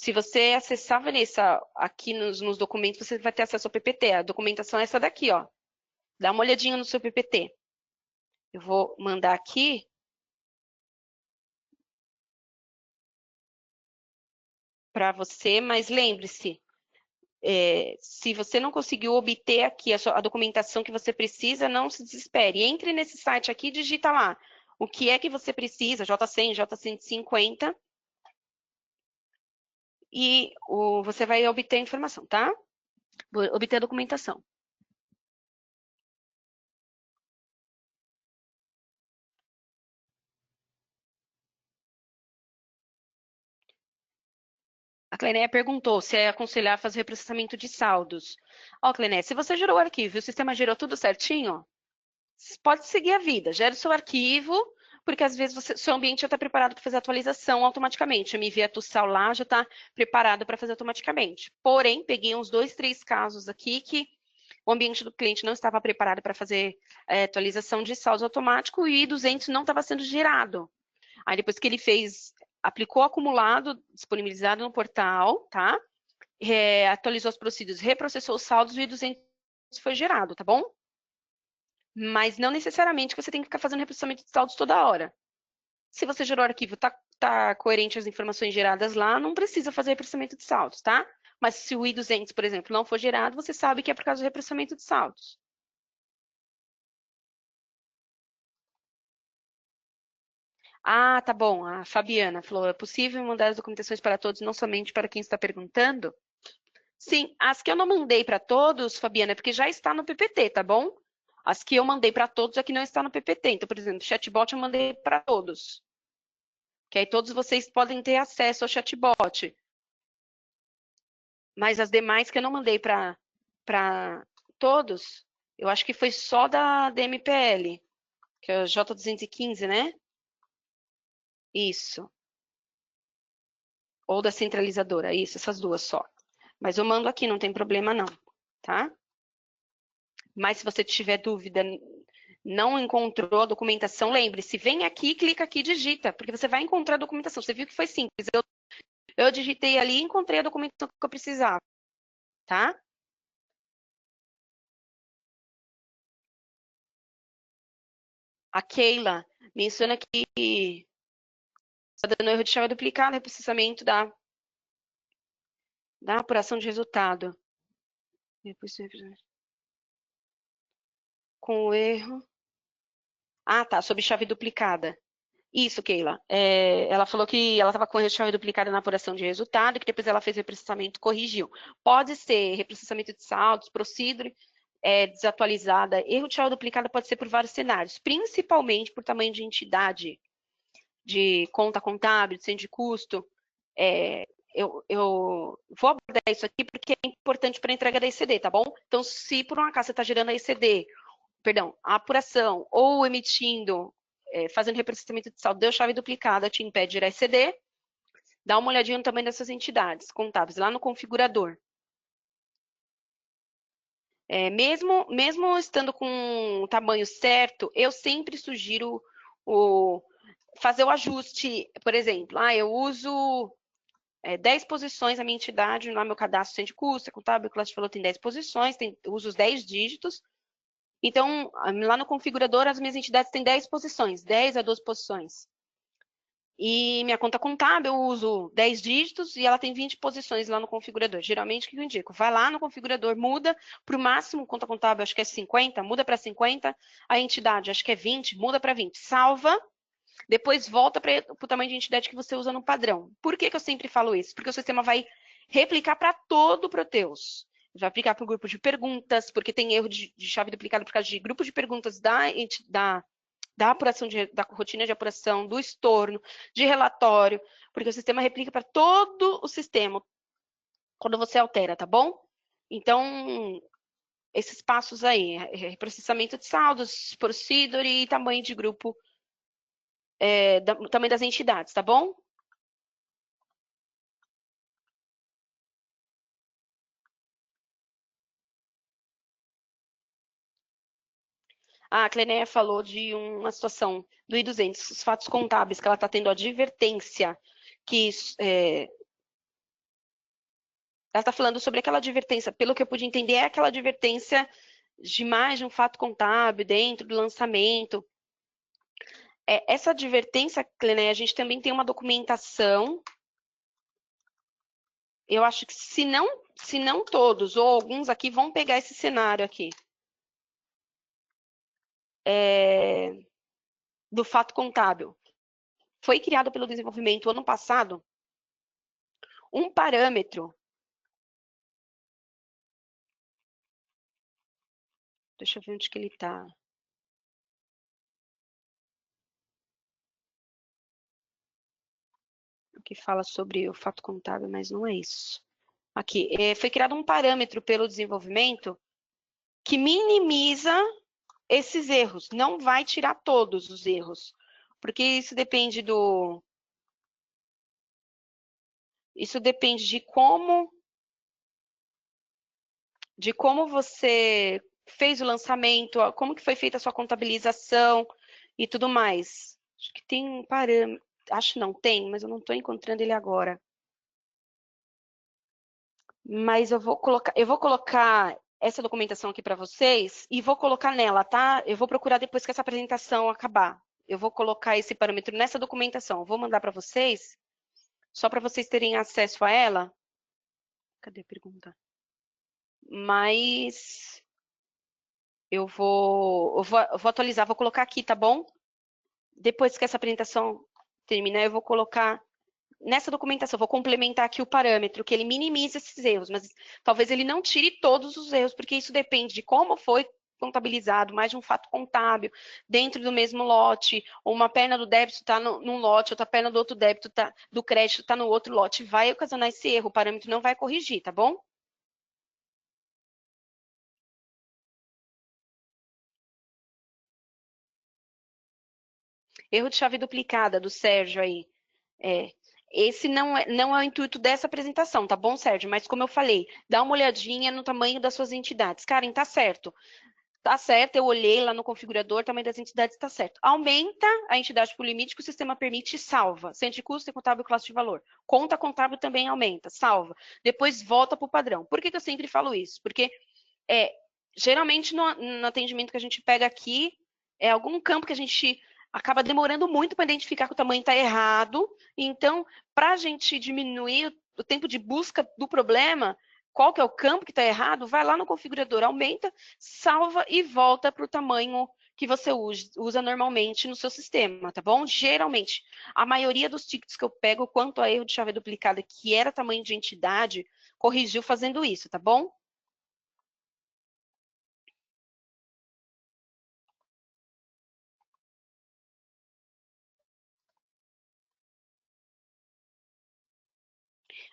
C: Se você acessar, Vanessa, aqui nos documentos, você vai ter acesso ao PPT. A documentação é essa daqui, ó. Dá uma olhadinha no seu PPT. Eu vou mandar aqui. Para você, mas lembre-se, se você não conseguiu obter aqui a documentação que você precisa, não se desespere. Entre nesse site aqui e digita lá o que é que você precisa, J100, J150, e você vai obter a informação, tá? Obter a documentação. A Clenéia perguntou se é aconselhável fazer reprocessamento de saldos. Ó, Clenéia, se você gerou o arquivo e o sistema gerou tudo certinho, pode seguir a vida. Gere o seu arquivo, porque às vezes seu ambiente já está preparado para fazer a atualização automaticamente. O MV Tussal lá já está preparado para fazer automaticamente. Porém, peguei uns 2, 3 casos aqui que o ambiente do cliente não estava preparado para fazer atualização de saldos automático e 200 não estava sendo gerado. Aí depois que ele fez, aplicou o acumulado disponibilizado no portal, tá? Atualizou os procedimentos, reprocessou os saldos e 200 foi gerado, tá bom? Mas não necessariamente você tem que ficar fazendo reprocessamento de saldos toda hora. Se você gerou o arquivo, tá coerente as informações geradas lá, não precisa fazer reprocessamento de saldos, tá? Mas se o I200, por exemplo, não for gerado, você sabe que é por causa do reprocessamento de saldos. Ah, tá bom. A Fabiana falou, é possível mandar as documentações para todos, não somente para quem está perguntando? Sim, as que eu não mandei para todos, Fabiana, é porque já está no PPT, tá bom? As que eu mandei para todos é que não está no PPT. Então, por exemplo, chatbot eu mandei para todos. Que aí todos vocês podem ter acesso ao chatbot. Mas as demais que eu não mandei para todos, eu acho que foi só da DMPL, que é o J215, né? Isso. Ou da centralizadora, isso, essas duas só. Mas eu mando aqui, não tem problema não, tá? Mas se você tiver dúvida, não encontrou a documentação, lembre-se, vem aqui, clica aqui, digita, porque você vai encontrar a documentação. Você viu que foi simples. Eu digitei ali e encontrei a documentação que eu precisava, tá? A Keila menciona que está dando erro de chave duplicada, reprocessamento da apuração de resultado. Com o erro. Ah, tá, sobre chave duplicada. Isso, Keila. Ela falou que ela estava com erro de chave duplicada na apuração de resultado, que depois ela fez reprocessamento e corrigiu. Pode ser reprocessamento de saldos, procedure desatualizada. Erro de chave duplicada pode ser por vários cenários, principalmente por tamanho de entidade, de conta contábil, de centro de custo. Eu vou abordar isso aqui porque é importante para a entrega da ECD, tá bom? Então, se por um acaso você está gerando a ECD, perdão, a apuração ou emitindo, fazendo reprocessamento de saldo, deu chave duplicada, te impede de gerar ECD, dá uma olhadinha no tamanho dessas entidades contábeis, lá no configurador. Mesmo estando com o tamanho certo, eu sempre sugiro fazer o ajuste, por exemplo, eu uso 10 posições na minha entidade, lá meu cadastro centro de custo, contábil, que falou, tem 10 posições, uso os 10 dígitos. Então, lá no configurador, as minhas entidades têm 10 posições, 10 a 12 posições. E minha conta contábil, eu uso 10 dígitos e ela tem 20 posições lá no configurador. Geralmente, o que eu indico? Vai lá no configurador, muda para o máximo, conta contábil, acho que é 50, muda para 50. A entidade, acho que é 20, muda para 20. Salva, depois volta para o tamanho de entidade que você usa no padrão. Por que eu sempre falo isso? Porque o sistema vai replicar para todo o Proteus. Vai aplicar para o grupo de perguntas, porque tem erro de chave duplicada por causa de grupo de perguntas da apuração, da rotina de apuração, do estorno, de relatório, porque o sistema replica para todo o sistema quando você altera, tá bom? Então, esses passos aí, reprocessamento de saldos, procedure e tamanho de grupo, tamanho das entidades, tá bom? A Clenéia falou de uma situação do I200, os fatos contábeis, que ela está tendo advertência que Ela está falando sobre aquela advertência, pelo que eu pude entender, é aquela advertência de mais de um fato contábil dentro do lançamento. Essa advertência, Clené, a gente também tem uma documentação. Eu acho que se não todos, ou alguns aqui, vão pegar esse cenário aqui. Do fato contábil. Foi criado pelo desenvolvimento ano passado um parâmetro. Deixa eu ver onde que ele está. Que fala sobre o fato contábil, mas não é isso. Aqui, foi criado um parâmetro pelo desenvolvimento que minimiza esses erros, não vai tirar todos os erros, porque isso depende de como você fez o lançamento, como que foi feita a sua contabilização e tudo mais. Acho que tem um parâmetro, acho não, tem, mas eu não estou encontrando ele agora. Mas eu vou colocar essa documentação aqui para vocês e vou colocar nela, tá? Eu vou procurar depois que essa apresentação acabar. Eu vou colocar esse parâmetro nessa documentação. Eu vou mandar para vocês, só para vocês terem acesso a ela. Cadê a pergunta? Mas eu vou atualizar, vou colocar aqui, tá bom? Depois que essa apresentação terminar, eu vou colocar nessa documentação, vou complementar aqui o parâmetro, que ele minimiza esses erros, mas talvez ele não tire todos os erros, porque isso depende de como foi contabilizado, mais de um fato contábil, dentro do mesmo lote, ou uma perna do débito está num lote, outra perna do outro débito do crédito está no outro lote, vai ocasionar esse erro, o parâmetro não vai corrigir, tá bom? Erro de chave duplicada, do Sérgio aí. Esse não é o intuito dessa apresentação, tá bom, Sérgio? Mas como eu falei, dá uma olhadinha no tamanho das suas entidades. Karen, tá certo. Tá certo, eu olhei lá no configurador, o tamanho das entidades está certo. Aumenta a entidade por limite que o sistema permite e salva. Centro de custo, contábil, classe de valor. Conta contábil também aumenta, salva. Depois volta para o padrão. Por que eu sempre falo isso? Porque geralmente no atendimento que a gente pega aqui, é algum campo que a gente acaba demorando muito para identificar que o tamanho está errado. Então, para a gente diminuir o tempo de busca do problema, qual que é o campo que está errado, vai lá no configurador, aumenta, salva e volta para o tamanho que você usa normalmente no seu sistema, tá bom? Geralmente, a maioria dos tickets que eu pego quanto a erro de chave duplicada, que era tamanho de entidade, corrigiu fazendo isso, tá bom?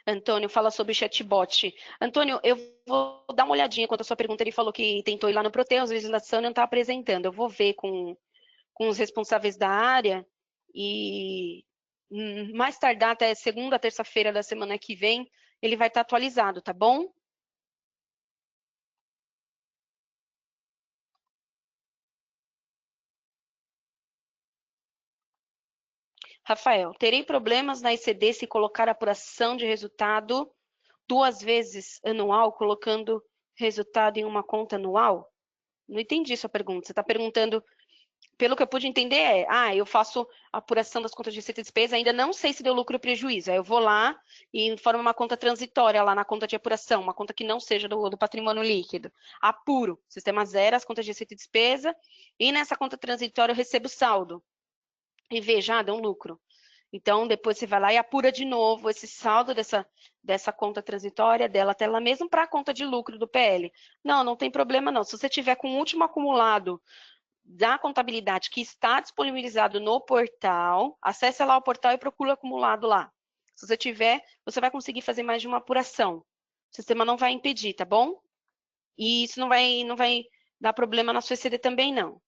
C: Antônio fala sobre o chatbot. Antônio, eu vou dar uma olhadinha quanto à sua pergunta. Ele falou que tentou ir lá no Proteus, a legislação não está apresentando. Eu vou ver com os responsáveis da área e mais tardar até segunda, terça-feira da semana que vem, ele vai estar atualizado, tá bom? Rafael, terei problemas na ECD se colocar apuração de resultado 2 vezes anual, colocando resultado em uma conta anual? Não entendi sua pergunta. Você está perguntando, pelo que eu pude entender, eu faço apuração das contas de receita e despesa, ainda não sei se deu lucro ou prejuízo. Aí eu vou lá e informo uma conta transitória lá na conta de apuração, uma conta que não seja do patrimônio líquido. Apuro, sistema zero, as contas de receita e despesa, e nessa conta transitória eu recebo saldo. E veja, deu um lucro. Então, depois você vai lá e apura de novo esse saldo dessa conta transitória dela até lá mesmo para a conta de lucro do PL. Não tem problema não. Se você tiver com o último acumulado da contabilidade que está disponibilizado no portal, acesse lá o portal e procura o acumulado lá. Se você tiver, você vai conseguir fazer mais de uma apuração. O sistema não vai impedir, tá bom? E isso não vai dar problema na sua ECD também, não.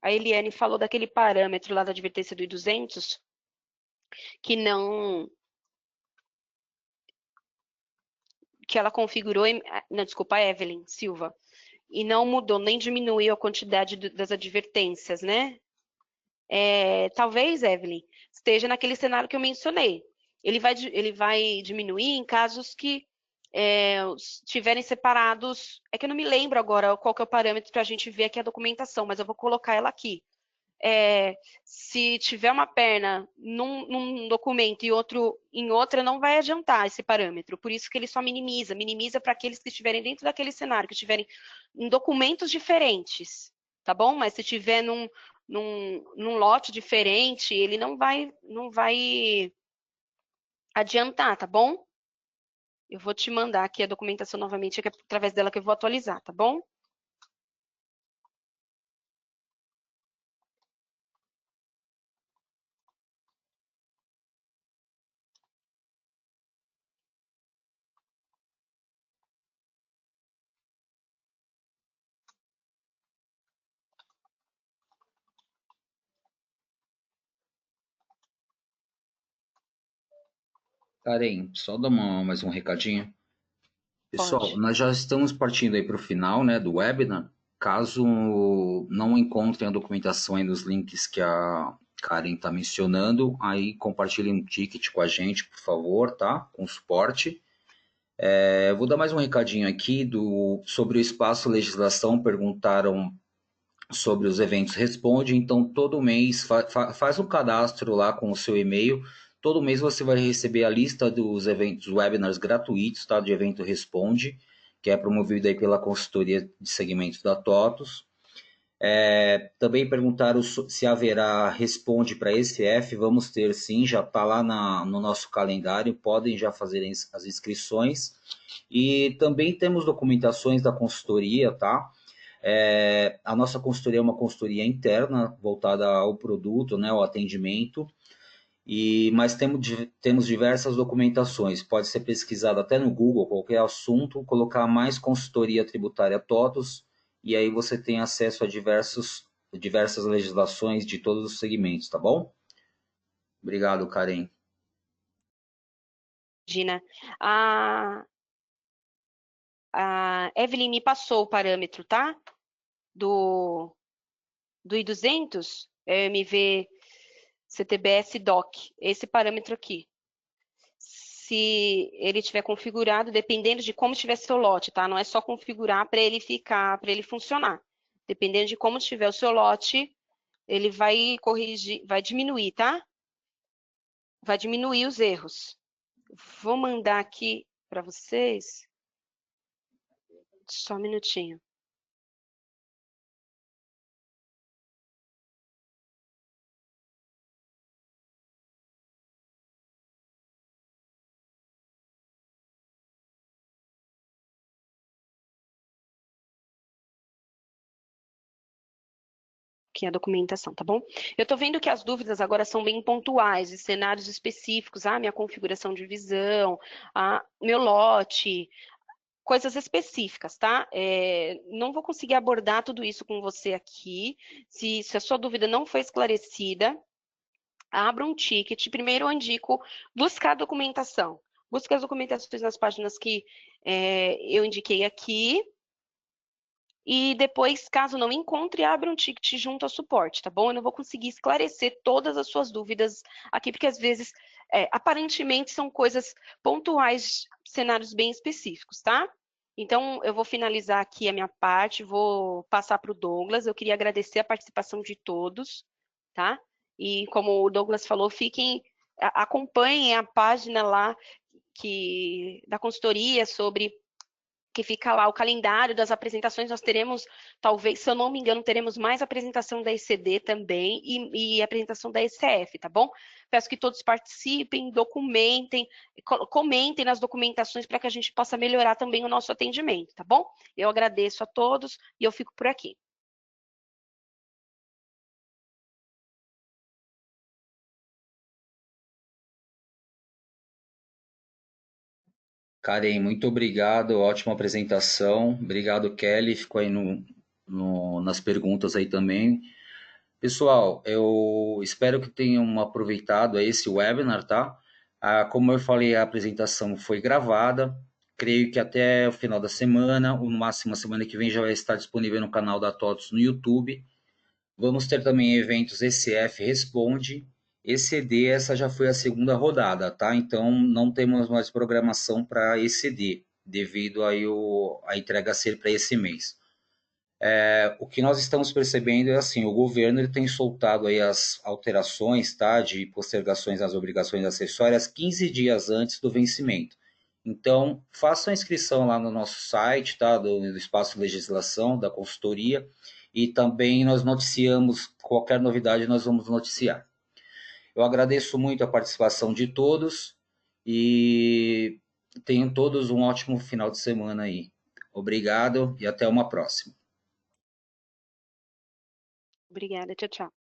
C: A Eliane falou daquele parâmetro lá da advertência do I200, que ela configurou, não, desculpa, a Evelyn Silva, e não mudou, nem diminuiu a quantidade das advertências, né? Talvez, Evelyn, esteja naquele cenário que eu mencionei. Ele vai diminuir em casos que estiverem separados. É que eu não me lembro agora qual que é o parâmetro para a gente ver aqui a documentação, mas eu vou colocar ela aqui. Se tiver uma perna num documento e outro em outra, não vai adiantar esse parâmetro. Por isso que ele só minimiza para aqueles que estiverem dentro daquele cenário, que estiverem em documentos diferentes, tá bom? Mas se tiver num lote diferente, ele não vai adiantar, tá bom? Eu vou te mandar aqui a documentação novamente, que é através dela que eu vou atualizar, tá bom?
B: Karen, só dar mais um recadinho. Pessoal,
C: Pode.
B: nós já estamos partindo aí para o final, né, do webinar. Caso não encontrem a documentação aí nos links que a Karen está mencionando, aí compartilhem um ticket com a gente, por favor, tá? Com suporte. Vou dar mais um recadinho aqui sobre o espaço legislação. Perguntaram sobre os eventos Responde. Então, todo mês faz um cadastro lá com o seu e-mail. Todo mês você vai receber a lista dos eventos webinars gratuitos, tá? De evento Responde, que é promovido aí pela consultoria de segmentos da TOTUS. Também perguntaram se haverá Responde para ECF. Vamos ter sim, já está lá no nosso calendário, podem já fazer as inscrições. E também temos documentações da consultoria, tá? A nossa consultoria é uma consultoria interna, voltada ao produto, né, ao atendimento, mas temos diversas documentações. Pode ser pesquisado até no Google, qualquer assunto, colocar mais consultoria tributária TOTUS, e aí você tem acesso a diversas legislações de todos os segmentos, tá bom? Obrigado, Karen.
C: Gina, a Evelyn me passou o parâmetro, tá? Do I200, MV CTBS DOC, esse parâmetro aqui. Se ele tiver configurado, dependendo de como estiver seu lote, tá? Não é só configurar para ele funcionar. Dependendo de como estiver o seu lote, ele vai corrigir, vai diminuir, tá? Vai diminuir os erros. Vou mandar aqui para vocês. Só um minutinho. Aqui a documentação, tá bom? Eu tô vendo que as dúvidas agora são bem pontuais, de cenários específicos, minha configuração de visão, meu lote, coisas específicas, tá? Não vou conseguir abordar tudo isso com você aqui. Se a sua dúvida não foi esclarecida, abra um ticket. Primeiro eu indico buscar a documentação. Busque as documentações nas páginas que eu indiquei aqui. E depois, caso não encontre, abra um ticket junto ao suporte, tá bom? Eu não vou conseguir esclarecer todas as suas dúvidas aqui, porque às vezes, aparentemente, são coisas pontuais, cenários bem específicos, tá? Então, eu vou finalizar aqui a minha parte, vou passar para o Douglas. Eu queria agradecer a participação de todos, tá? E como o Douglas falou, acompanhem a página lá da consultoria sobre que fica lá o calendário das apresentações. Nós teremos, talvez, se eu não me engano, teremos mais apresentação da ECD também e apresentação da ECF, tá bom? Peço que todos participem, documentem, comentem nas documentações para que a gente possa melhorar também o nosso atendimento, tá bom? Eu agradeço a todos e eu fico por aqui.
B: Karen, muito obrigado, ótima apresentação. Obrigado, Kelly, ficou aí nas perguntas aí também. Pessoal, eu espero que tenham aproveitado esse webinar, tá? Como eu falei, a apresentação foi gravada. Creio que até o final da semana, ou no máximo a semana que vem, já vai estar disponível no canal da TOTOS no YouTube. Vamos ter também eventos ECF Responde. ECD, essa já foi a segunda rodada, tá? Então, não temos mais programação para ECD, devido aí a entrega ser para esse mês. O que nós estamos percebendo é assim, o governo ele tem soltado aí as alterações, tá, de postergações das obrigações acessórias 15 dias antes do vencimento. Então, façam a inscrição lá no nosso site, tá, do Espaço Legislação, da consultoria, e também nós noticiamos qualquer novidade, nós vamos noticiar. Eu agradeço muito a participação de todos e tenham todos um ótimo final de semana aí. Obrigado e até uma próxima.
C: Obrigada, tchau, tchau.